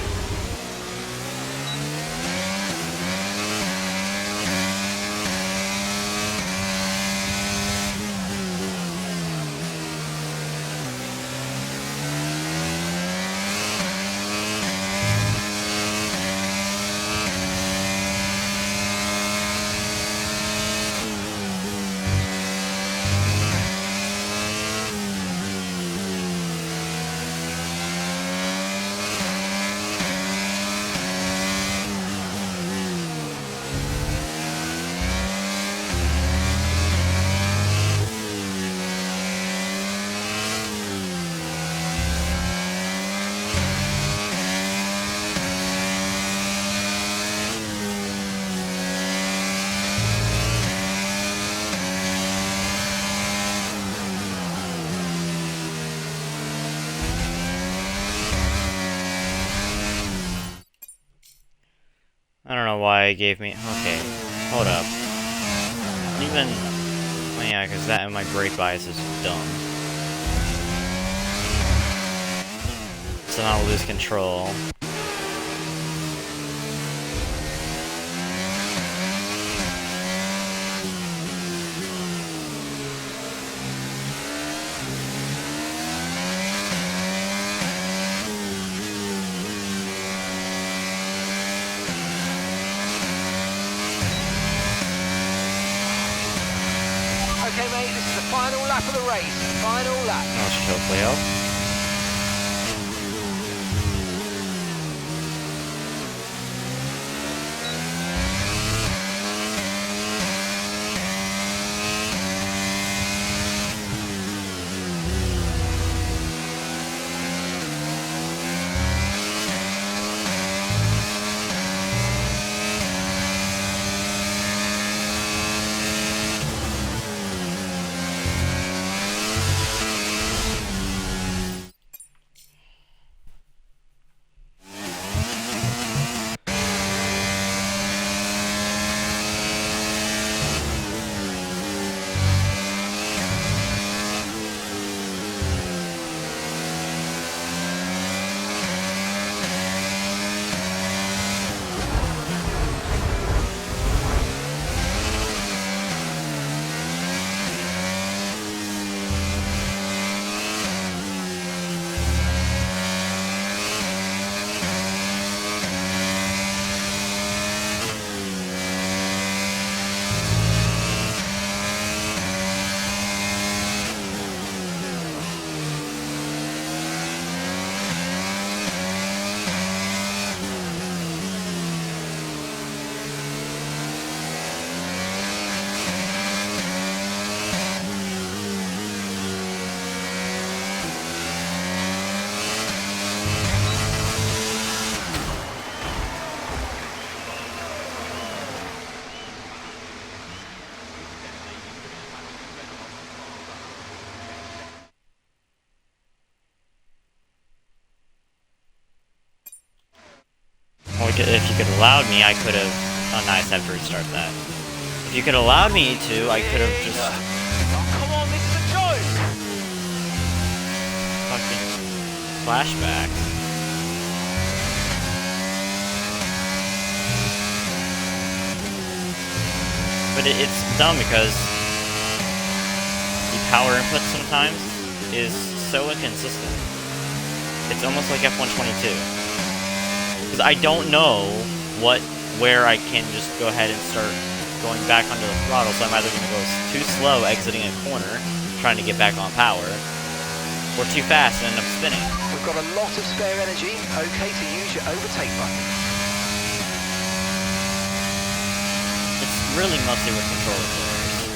why it gave me... Okay, hold up. Even... Oh yeah, because that and my brake bias is dumb. So now I'll lose control. Okay, mate, this is the final lap of the race. Final lap. That should hopefully help. If you could have allowed me, I could have... Oh, nice, I have to restart that. If you could have allowed me to, I could have just... Oh, come on, this is a joke! Fucking... flashback. But it's dumb because... the power input sometimes is so inconsistent. It's almost like F122. Because I don't know where I can just go ahead and start going back under the throttle, so I'm either going to go too slow exiting a corner, trying to get back on power, or too fast and end up spinning. We've got a lot of spare energy. Okay to use your overtake button. It's really mostly with controller players.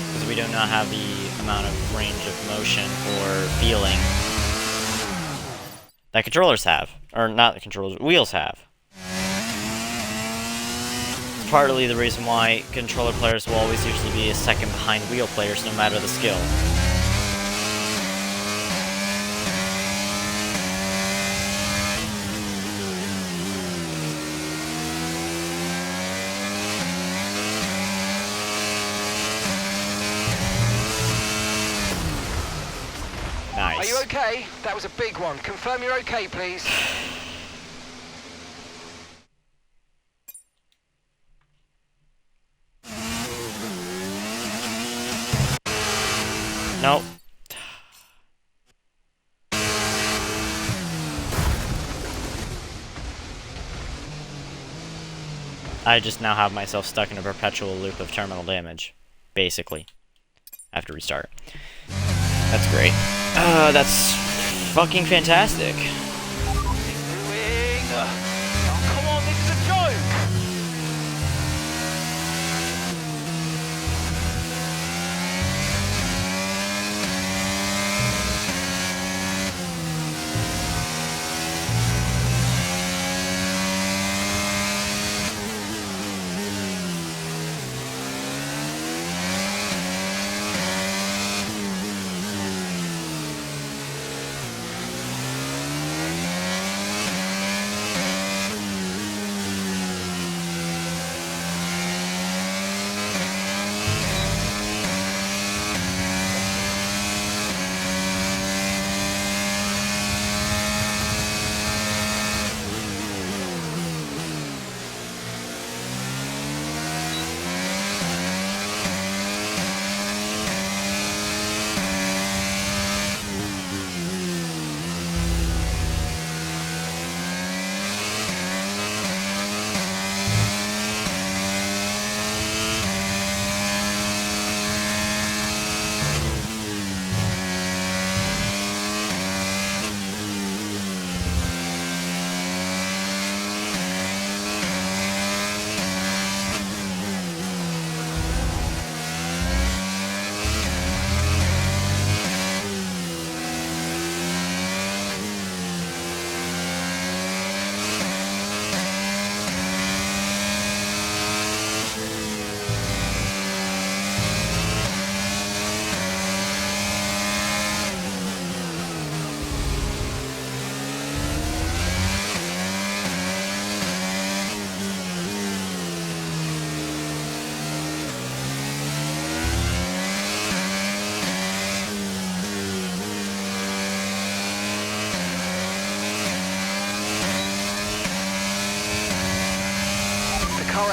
Because we do not have the amount of range of motion or feeling that controllers have. Or not the controllers, wheels have. Partly the reason why controller players will always usually be a second behind wheel players no matter the skill. Nice. Are you okay? That was a big one. Confirm you're okay, please. Nope. I just now have myself stuck in a perpetual loop of terminal damage. Basically. I have to restart. That's great. That's fucking fantastic. Oh, come on, this is a joke!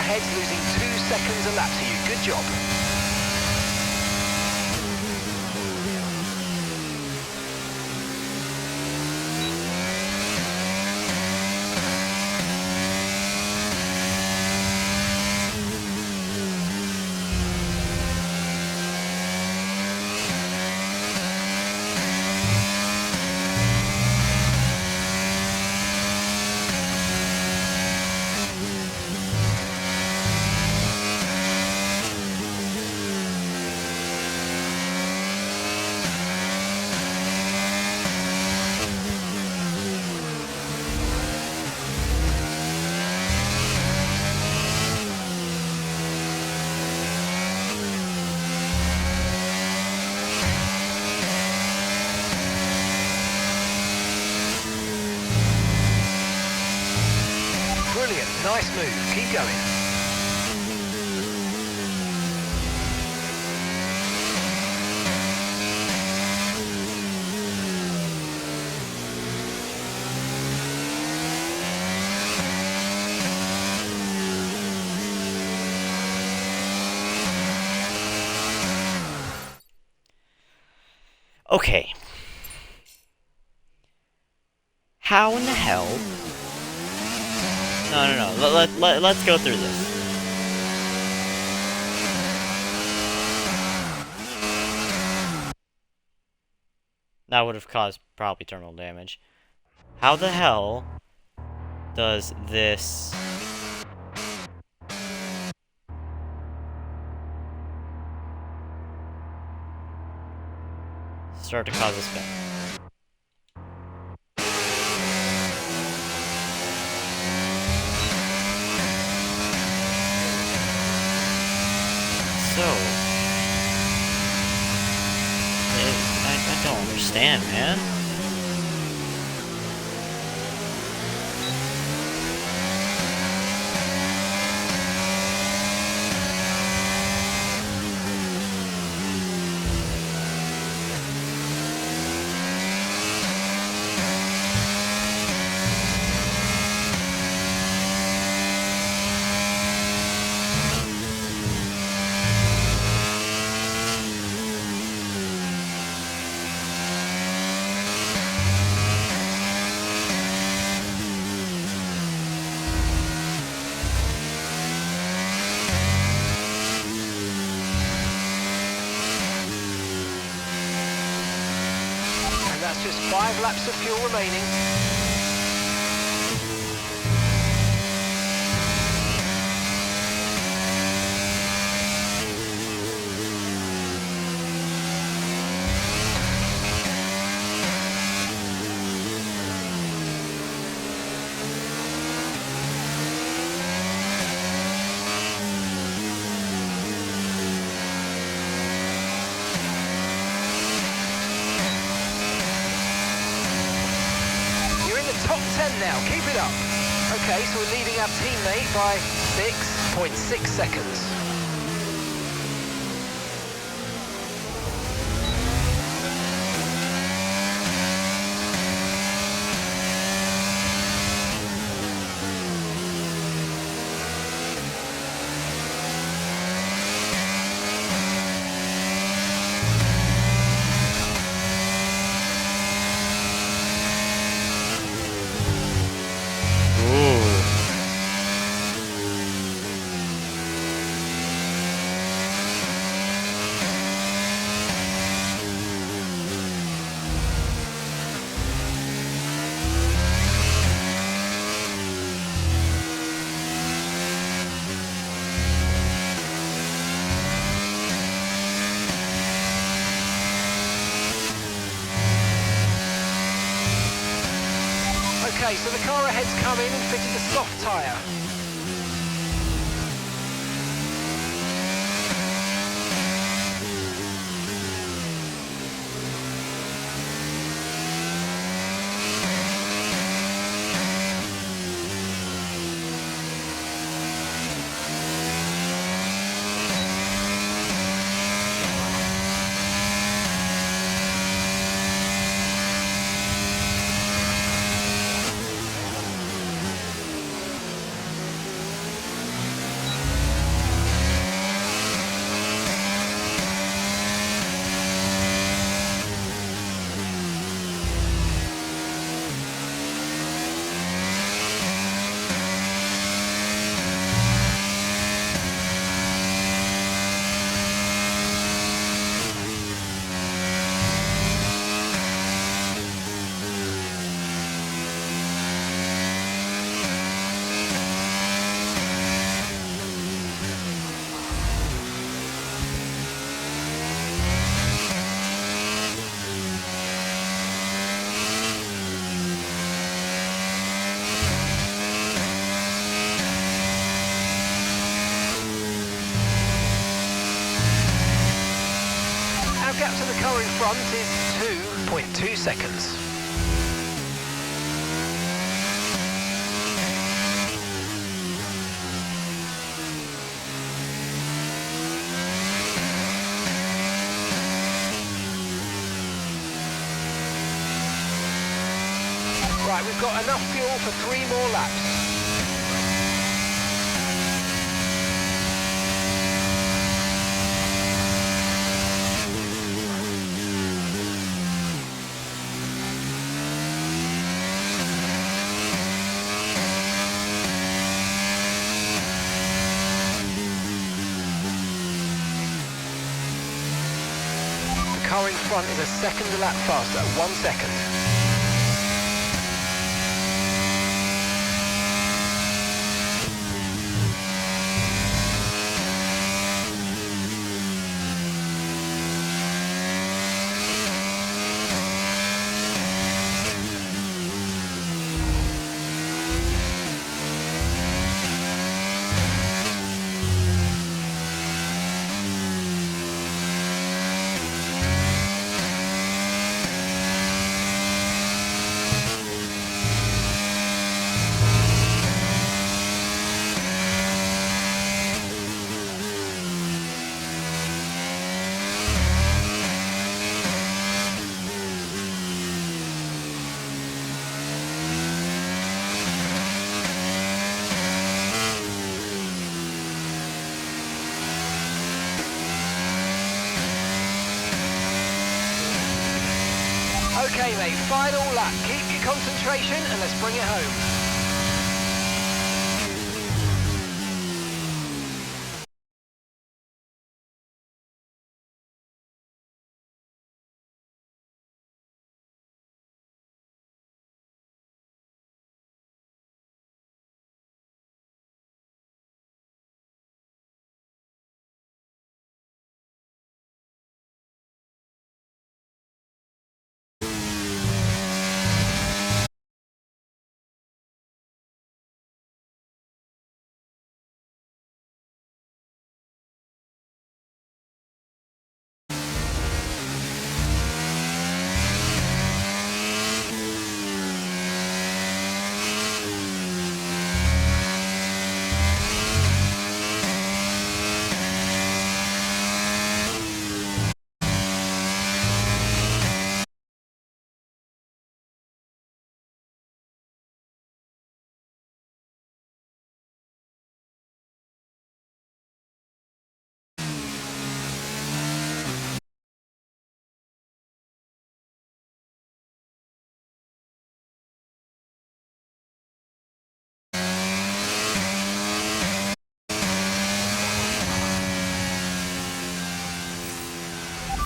ahead's losing 2 seconds a lap to you. Good job. Brilliant, nice move, keep going. Okay. How in the hell? No. Let's go through this. That would have caused probably terminal damage. How the hell does this start to cause a spin? So, I don't understand, man. That's just 5 laps of fuel remaining. Top 10 now, keep it up. Okay, so we're leading our teammate by 6.6 seconds. Okay, so the car ahead's come in and fitted the soft tyre. to the car in front is 2.2 seconds. Right, we've got enough fuel for 3 more laps. The car in front is a second a lap faster, 1 second. Okay mate, final lap. Keep your concentration and let's bring it home.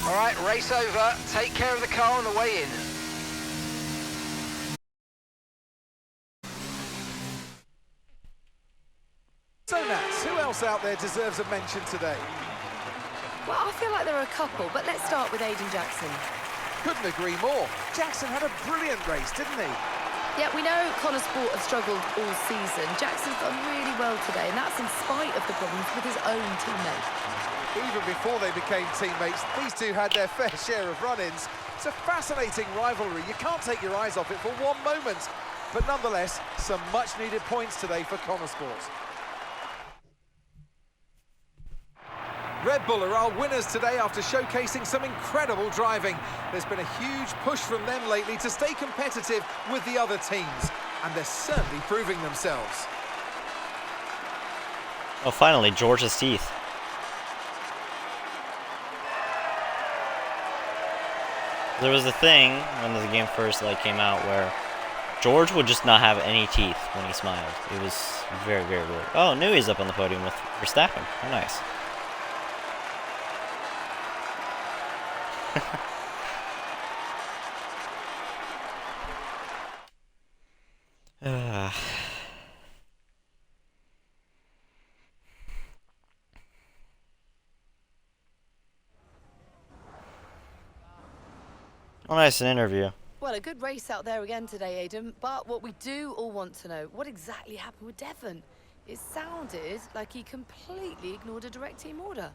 Alright, race over. Take care of the car on the way in. So Nats, who else out there deserves a mention today? Well, I feel like there are a couple, but let's start with Aiden Jackson. Couldn't agree more. Jackson had a brilliant race, didn't he? Yeah, we know Connor Sport have struggled all season. Jackson's done really well today, and that's in spite of the problems with his own teammate. Even before they became teammates, these two had their fair share of run-ins. It's a fascinating rivalry. You can't take your eyes off it for one moment. But nonetheless, some much-needed points today for Connor Sport. Red Bull are our winners today after showcasing some incredible driving. There's been a huge push from them lately to stay competitive with the other teams, and they're certainly proving themselves. Oh, finally, George's teeth. There was a thing when the game first came out where George would just not have any teeth when he smiled. It was very, very weird. Oh, Newey's up on the podium with Verstappen. Oh, nice. Oh, nice, an interview. Well, a good race out there again today, Aidan, but what we do all want to know, what exactly happened with Devon? It sounded like he completely ignored a direct team order.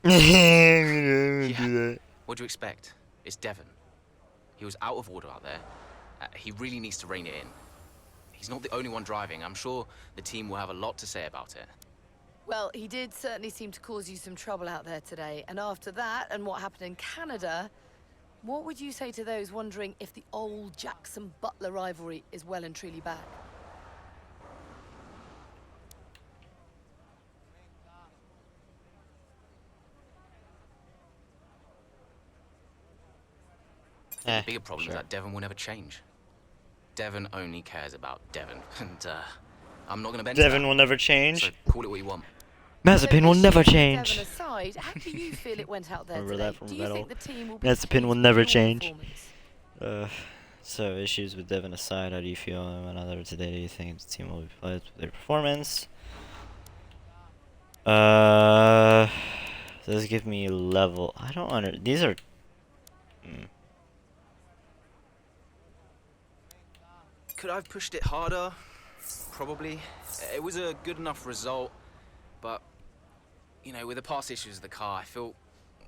Yeah. What do you expect? It's Devon. He was out of order out there. He really needs to rein it in. He's not the only one driving. I'm sure the team will have a lot to say about it. Well, he did certainly seem to cause you some trouble out there today. And after that, and what happened in Canada, what would you say to those wondering if the old Jackson-Butler rivalry is well and truly back? The bigger problem is that Devon will never change. Devon only cares about Devon, and I'm not going to bend to Devon that. will never change. So call it what you want. Mazepin will never change. Devon aside, how do you feel it went out there Remember today? that from Do you Vettel? think the team will be Mazepin will pleased never with your change. performance? So issues with Devon aside, how do you feel another today? Do you think the team will be pleased with their performance? Does give me level. I don't under. These are. Could I have pushed it harder? Probably. It was a good enough result, but, you know, with the past issues of the car, I feel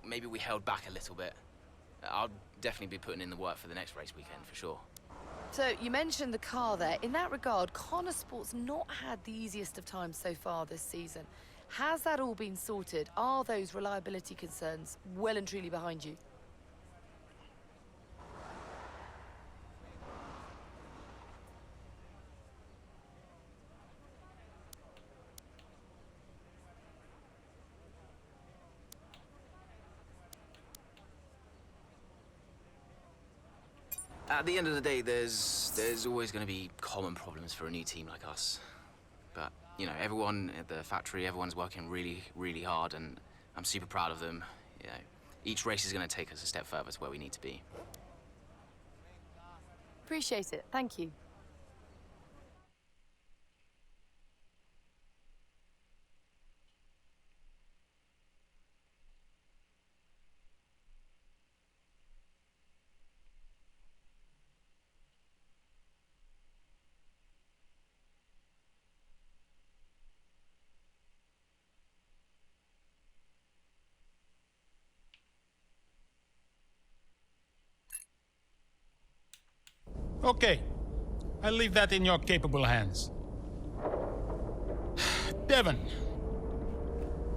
maybe we held back a little bit. I'll definitely be putting in the work for the next race weekend, for sure. So, you mentioned the car there. In that regard, Connor Sport's not had the easiest of times so far this season. Has that all been sorted? Are those reliability concerns well and truly behind you? At the end of the day, there's always going to be common problems for a new team like us. But, you know, everyone at the factory, everyone's working really, really hard, and I'm super proud of them. You know, each race is going to take us a step further to where we need to be. Appreciate it. Thank you. Okay. I'll leave that in your capable hands. Devon,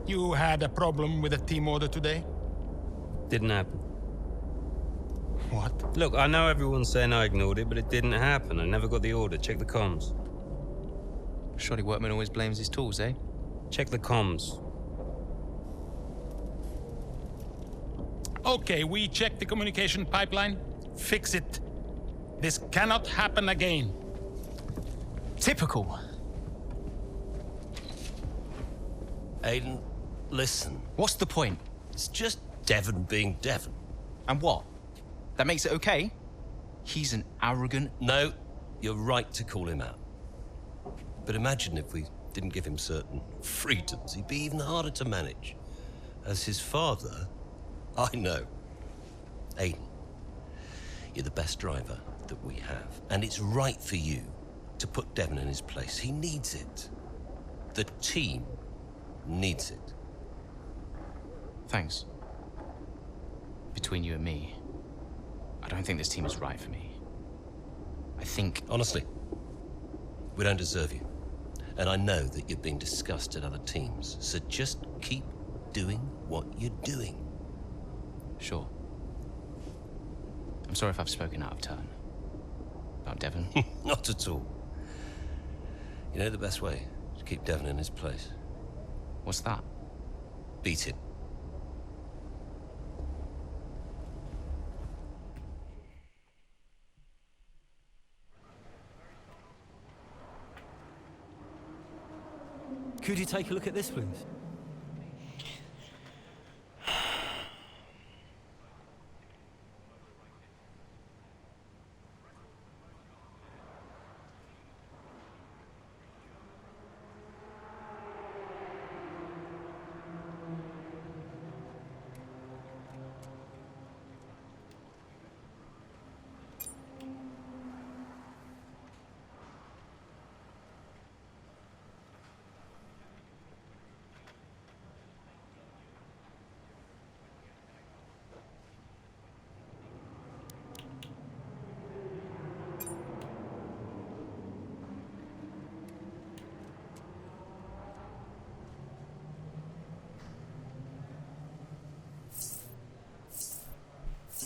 you had a problem with a team order today? Didn't happen. What? Look, I know everyone's saying I ignored it, but it didn't happen. I never got the order. Check the comms. Shoddy workman always blames his tools, eh? Check the comms. Okay, we checked the communication pipeline. Fix it. This cannot happen again. Typical. Aiden, listen. What's the point? It's just Devon being Devon. And what? That makes it okay? He's an arrogant... No, you're right to call him out. But imagine if we didn't give him certain freedoms. He'd be even harder to manage. As his father, I know. Aiden, you're the best driver that we have. And it's right for you to put Devon in his place. He needs it. The team needs it. Thanks. Between you and me, I don't think this team is right for me. I think... Honestly, we don't deserve you. And I know that you're being discussed at other teams. So just keep doing what you're doing. Sure. I'm sorry if I've spoken out of turn. About Devon. Not at all. You know the best way to keep Devon in his place? What's that? Beat him. Could you take a look at this, please?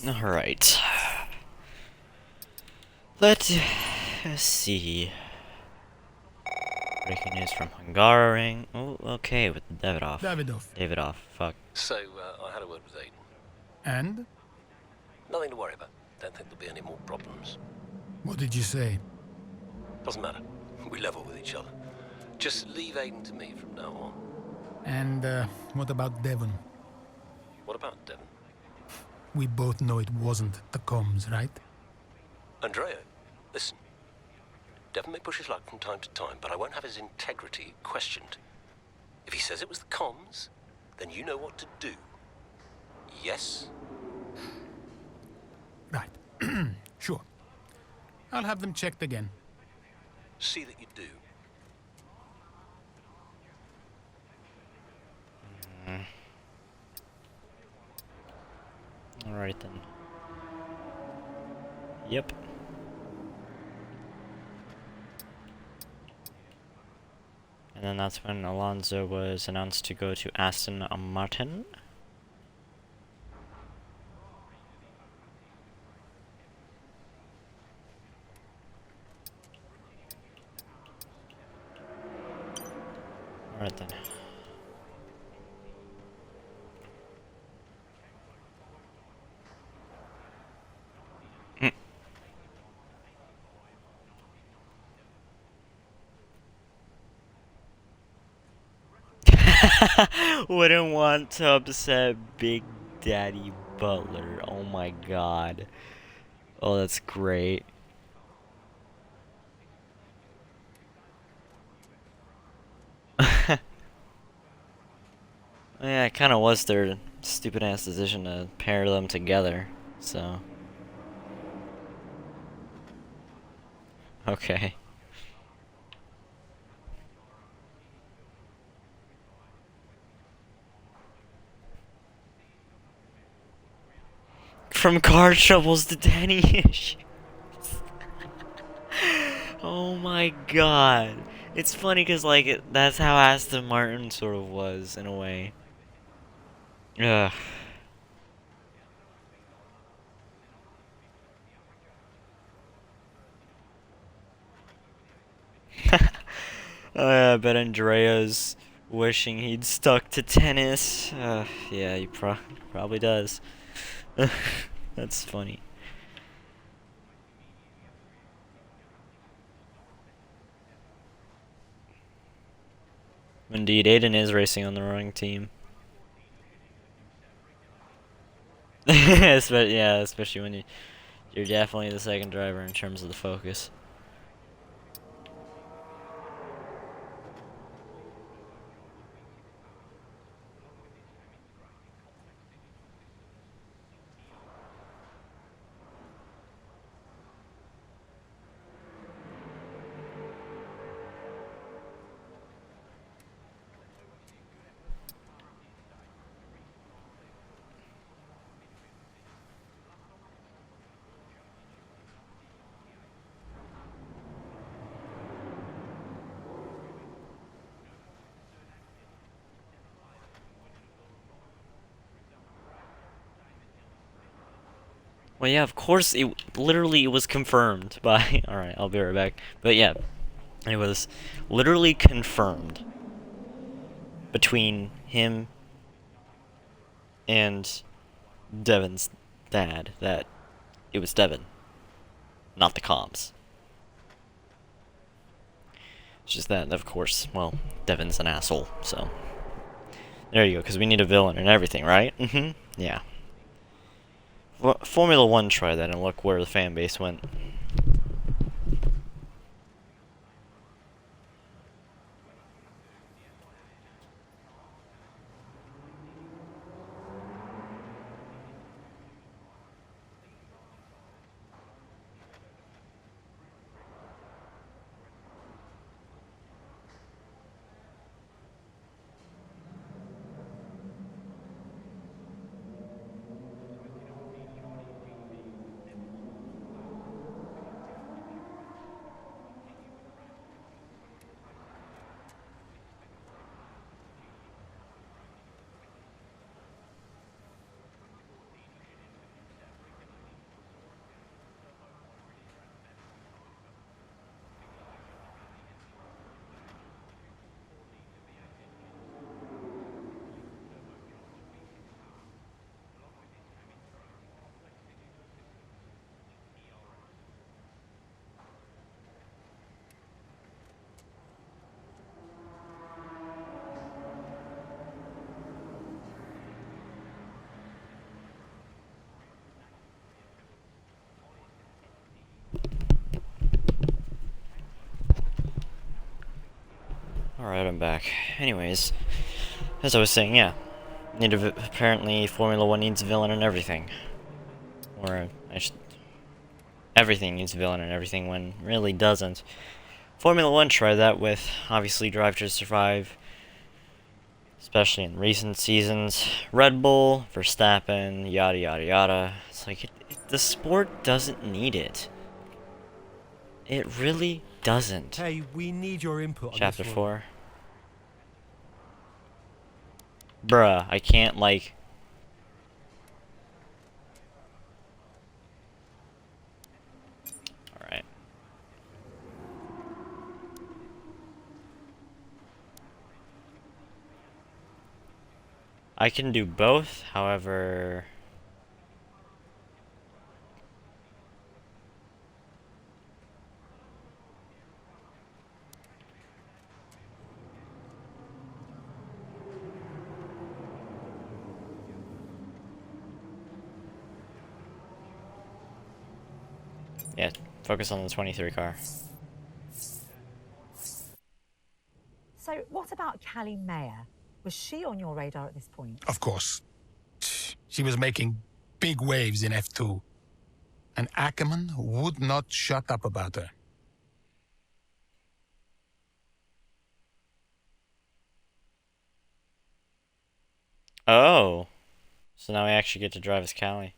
Alright. Let's see. Breaking news from Hungaroring. Oh, okay, with Davidov. Davidov, fuck. So, I had a word with Aiden. And? Nothing to worry about. Don't think there'll be any more problems. What did you say? Doesn't matter. We level with each other. Just leave Aiden to me from now on. And, what about Devon? What about Devon? We both know it wasn't the comms, right? Andrea, listen. Devon may push his luck from time to time, but I won't have his integrity questioned. If he says it was the comms, then you know what to do. Yes? Right. Sure. I'll have them checked again. See that you do. Alright then. Yep. And then that's when Alonso was announced to go to Aston Martin. Alright then. Wouldn't want to upset Big Daddy Butler. Oh my god. Oh, that's great. Yeah, it kind of was their stupid ass decision to pair them together, so. Okay. From car troubles to Danny issues. Oh my god. It's funny because, like, that's how Aston Martin sort of was, in a way. Ugh. Oh, yeah, I bet Andrea's wishing he'd stuck to tennis. Yeah, he probably does. That's funny. Indeed, Aiden is racing on the wrong team. Yeah, especially when you're definitely the second driver in terms of the focus. Well, yeah, of course, it was confirmed by... Alright, I'll be right back. But yeah, it was literally confirmed between him and Devon's dad that it was Devon, not the comms. It's just that, of course, well, Devon's an asshole, so... There you go, because we need a villain and everything, right? Yeah. Formula 1 try that and look where the fan base went. Alright, I'm back. Anyways, as I was saying, yeah. Apparently, Formula 1 needs a villain and everything. Or, everything needs a villain and everything, when really doesn't. Formula 1 tried that with, obviously, Drive to Survive. Especially in recent seasons. Red Bull, Verstappen, yada yada yada. It's like, the sport doesn't need it. It really doesn't. Hey, we need your input on Chapter this one. 4. Bruh, I can't, like... Alright. I can do both, however... Yeah, focus on the 23 car. So, what about Callie Mayer? Was she on your radar at this point? Of course. She was making big waves in F2. And Ackerman would not shut up about her. Oh. So now we actually get to drive as Callie.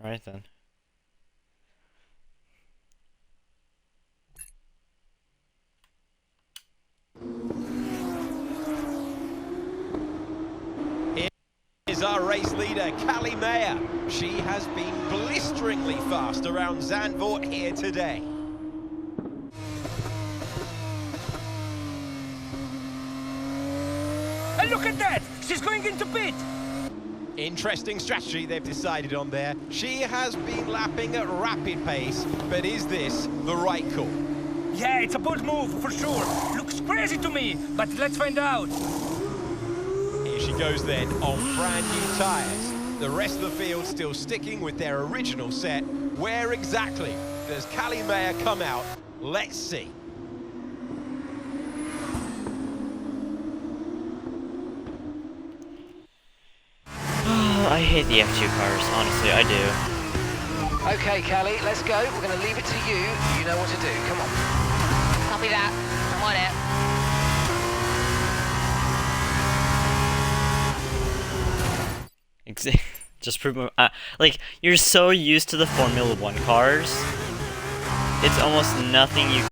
Alright then. Is our race leader, Callie Mayer. She has been blisteringly fast around Zandvoort here today. And look at that! She's going into pit! Interesting strategy they've decided on there. She has been lapping at rapid pace, but is this the right call? Yeah, it's a bold move, for sure. Looks crazy to me, but let's find out. Here she goes then, on brand new tyres. The rest of the field still sticking with their original set. Where exactly does Callie Mayer come out? Let's see. I hate the F2 cars, honestly, I do. Okay, Callie, let's go. We're going to leave it to you. You know what to do. Come on. Copy that. I'm on it. Just prove my... like, you're so used to the Formula 1 cars, it's almost nothing you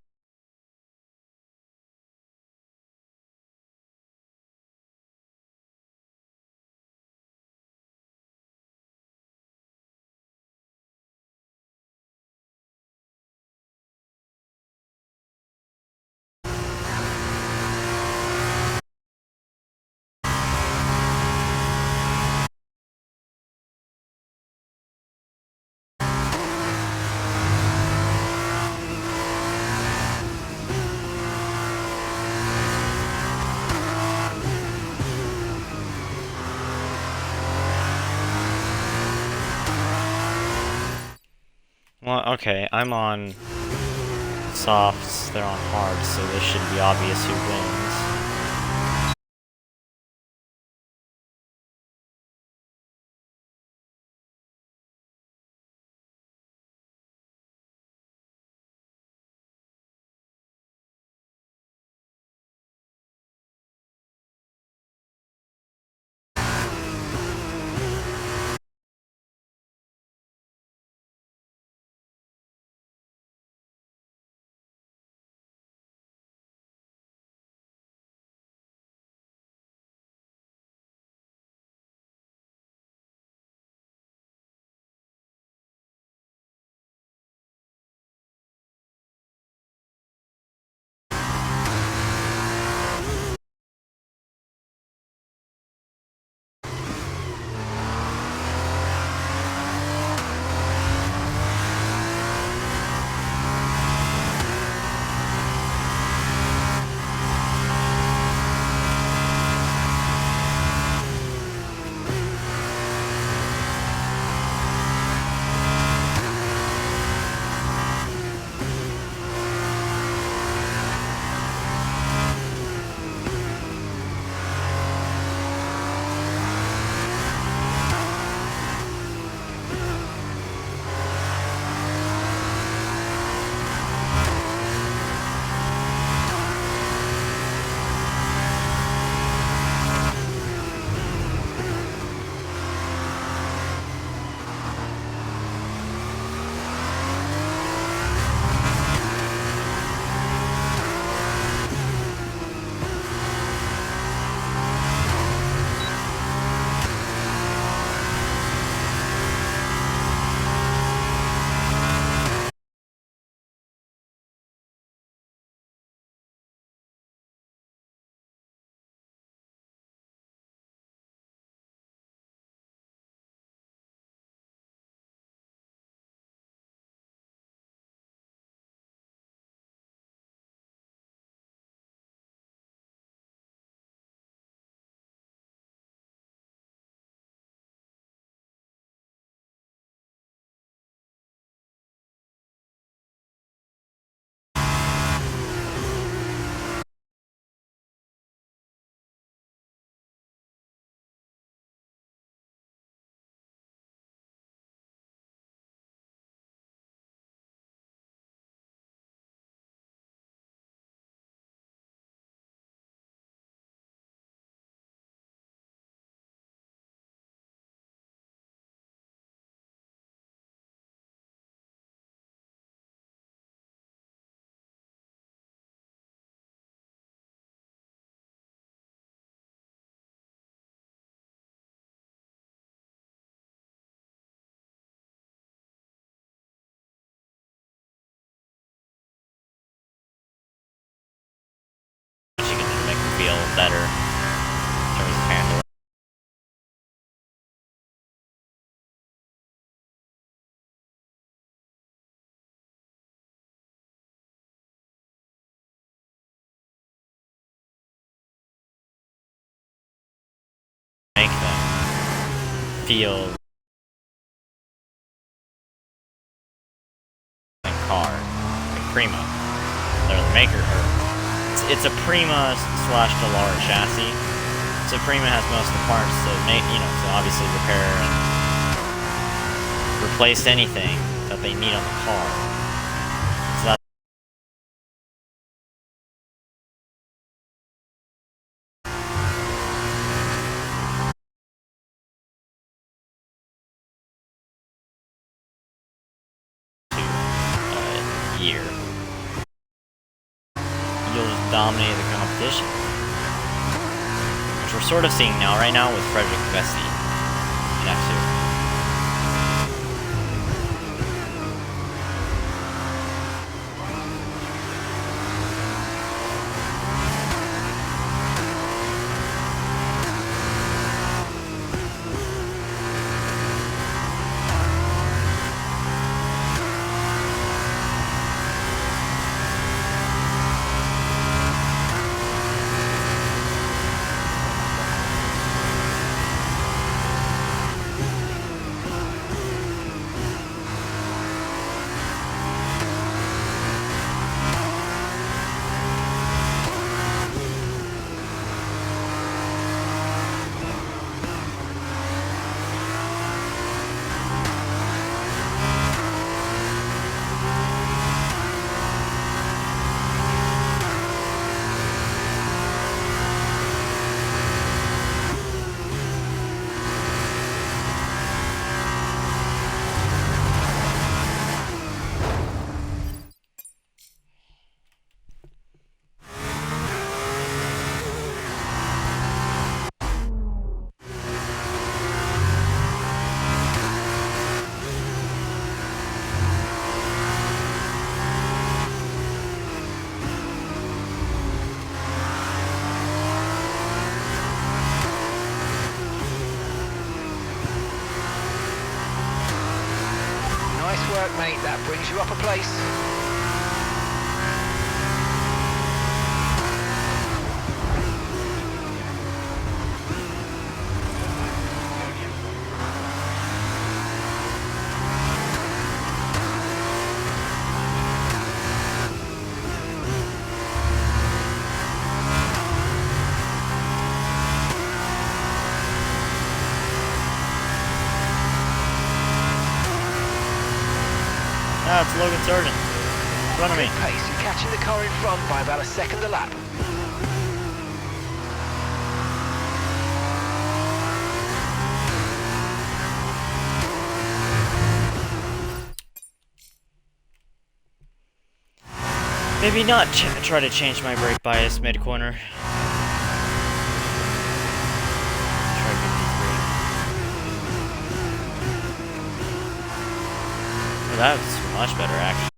Well, okay, I'm on softs, they're on hard, so this should be obvious who wins. better in terms of handling. Make them feel like car, like Prima. They're the maker. It's a Prima slash Delara chassis. So Prima has most of the parts to make, you know, to obviously repair and replace anything that they need on the car. So that's year. You'll just dominate the competition, which we're sort of seeing now, right now, with Frederick Vesti in F2. Nice work, mate. That brings you up a place. Ah, it's Logan Sargent. In front of me. Good pace. You're catching the car in front by about a second a lap. Maybe not try to change my brake bias mid-corner. That's much better, actually.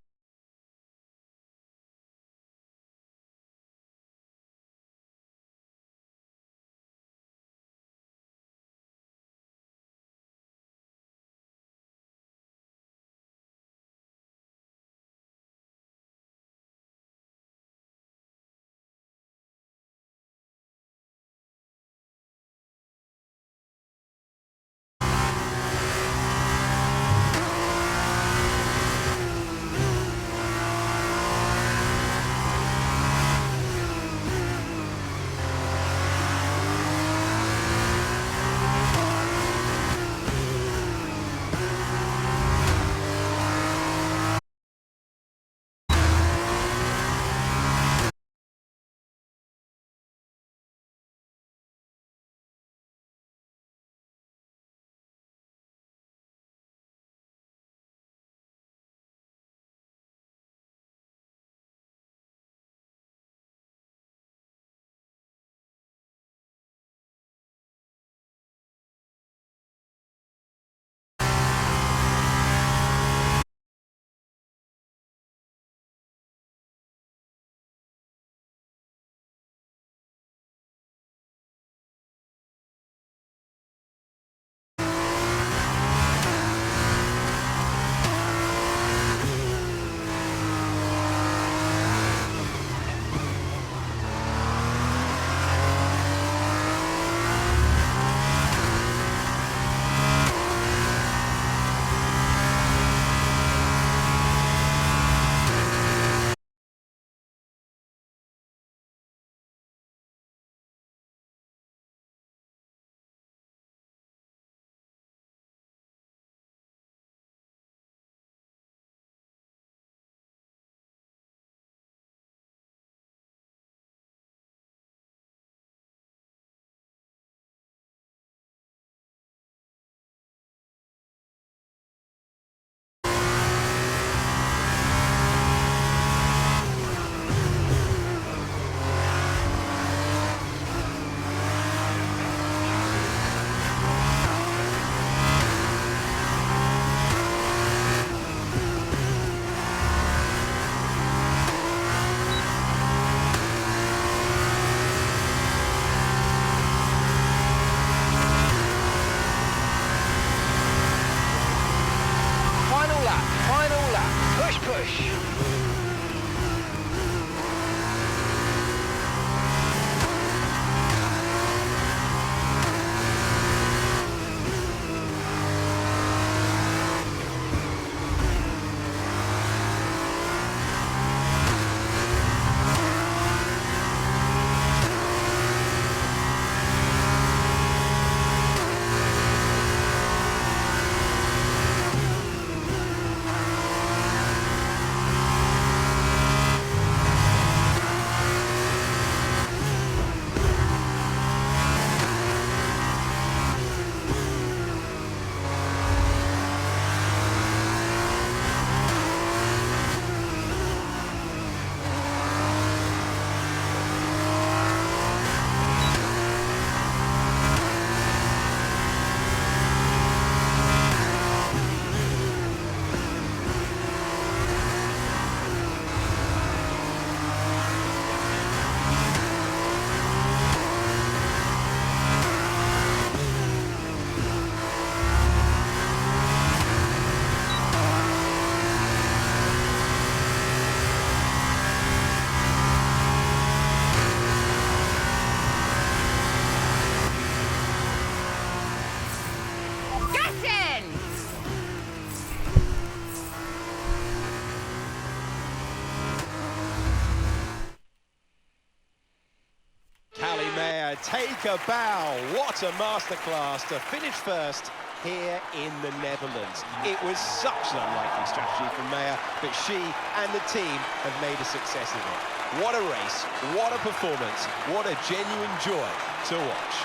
take a bow. What a masterclass to finish first here in the Netherlands. It was such an unlikely strategy from Meyer, but she and the team have made a success of it. What a race, what a performance, what a genuine joy to watch.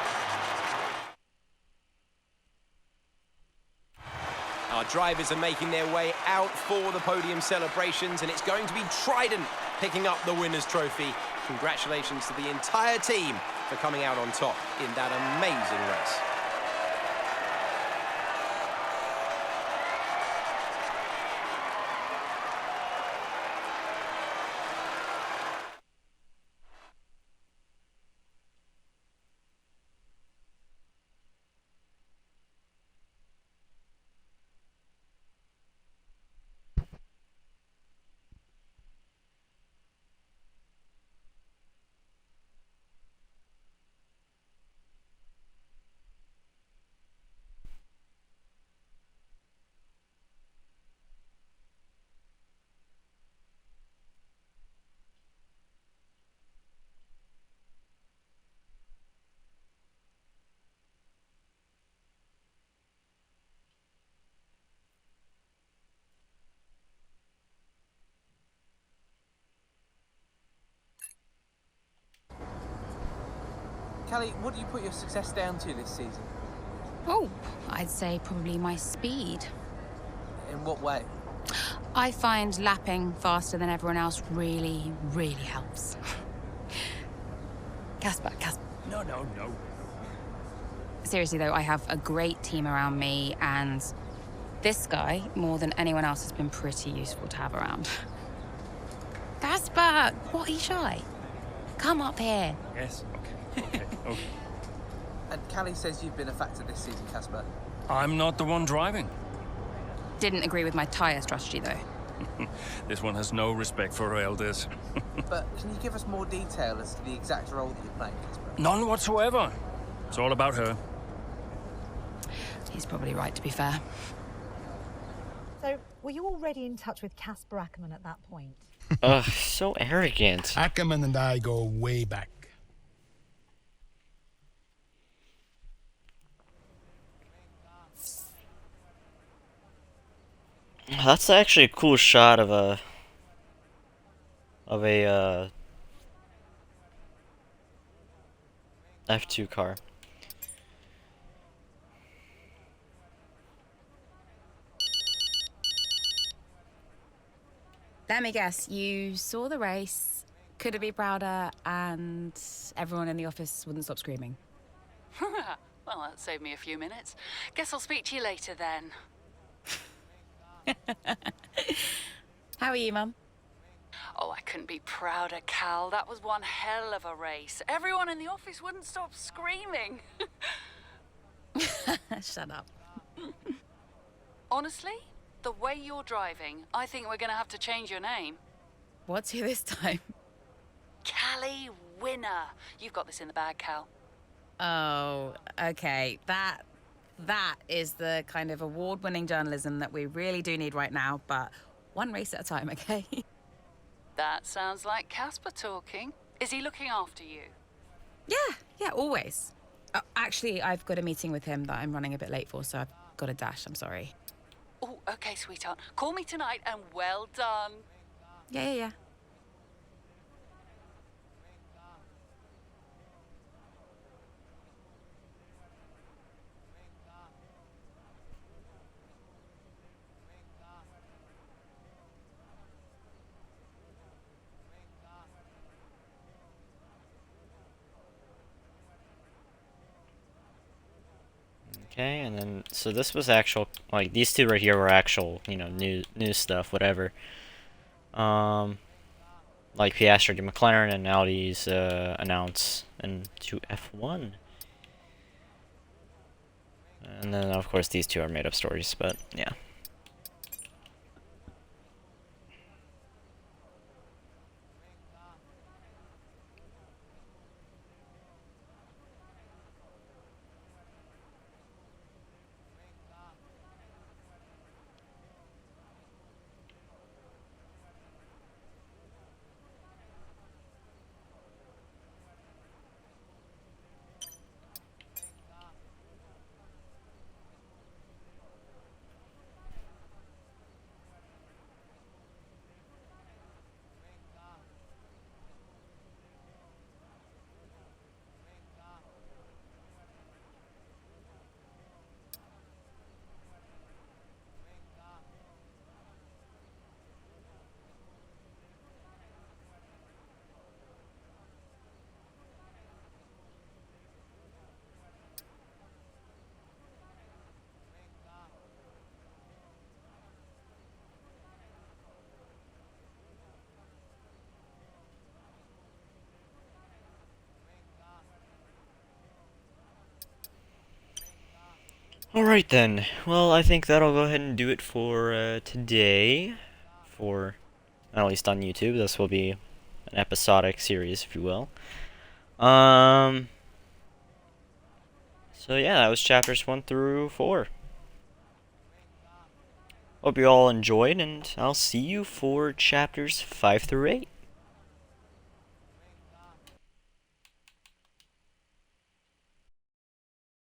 Our drivers are making their way out for the podium celebrations, and it's going to be Trident picking up the winner's trophy. Congratulations to the entire team for coming out on top in that amazing race. Callie, what do you put your success down to this season? Oh, I'd say probably my speed. In what way? I find lapping faster than everyone else really, really helps. Casper. No. Seriously though, I have a great team around me, and this guy, more than anyone else, has been pretty useful to have around. Casper, what are you shy? Come up here. Yes, okay. And Callie says you've been a factor this season, Casper. I'm not the one driving. Didn't agree with my tyre strategy though. This one has no respect for her elders. But can you give us more detail as to the exact role that you're playing, Casper? None whatsoever. It's all about her. He's probably right, to be fair. So, were you already in touch with Casper Ackerman at that point? Ugh, so arrogant. Ackerman and I go way back. That's actually a cool shot of a F2 car. Let me guess, you saw the race, couldn't be prouder, and everyone in the office wouldn't stop screaming. Well, that saved me a few minutes. Guess I'll speak to you later then. How are you, Mum? Oh, I couldn't be prouder, Cal. That was one hell of a race. Everyone in the office wouldn't stop screaming. Shut up. Honestly, the way you're driving, I think we're going to have to change your name. What's here this time? Callie Winner. You've got this in the bag, Cal. Oh, okay. That is the kind of award-winning journalism that we really do need right now, but one race at a time, okay? That sounds like Casper talking. Is he looking after you? Yeah, always. Actually, I've got a meeting with him that I'm running a bit late for, so I've got to dash. I'm sorry. Oh, okay, sweetheart. Call me tonight and well done. Yeah. Okay, and then so this was actual, like these two right here were actual, you know, new stuff, whatever. Like Piastri to McLaren and Audi's announce into F1. And then of course these two are made up stories, but yeah. Alright then, well, I think that'll go ahead and do it for today, for, at least on YouTube. This will be an episodic series, if you will. So yeah, that was chapters 1 through 4. Hope you all enjoyed, and I'll see you for chapters 5 through 8.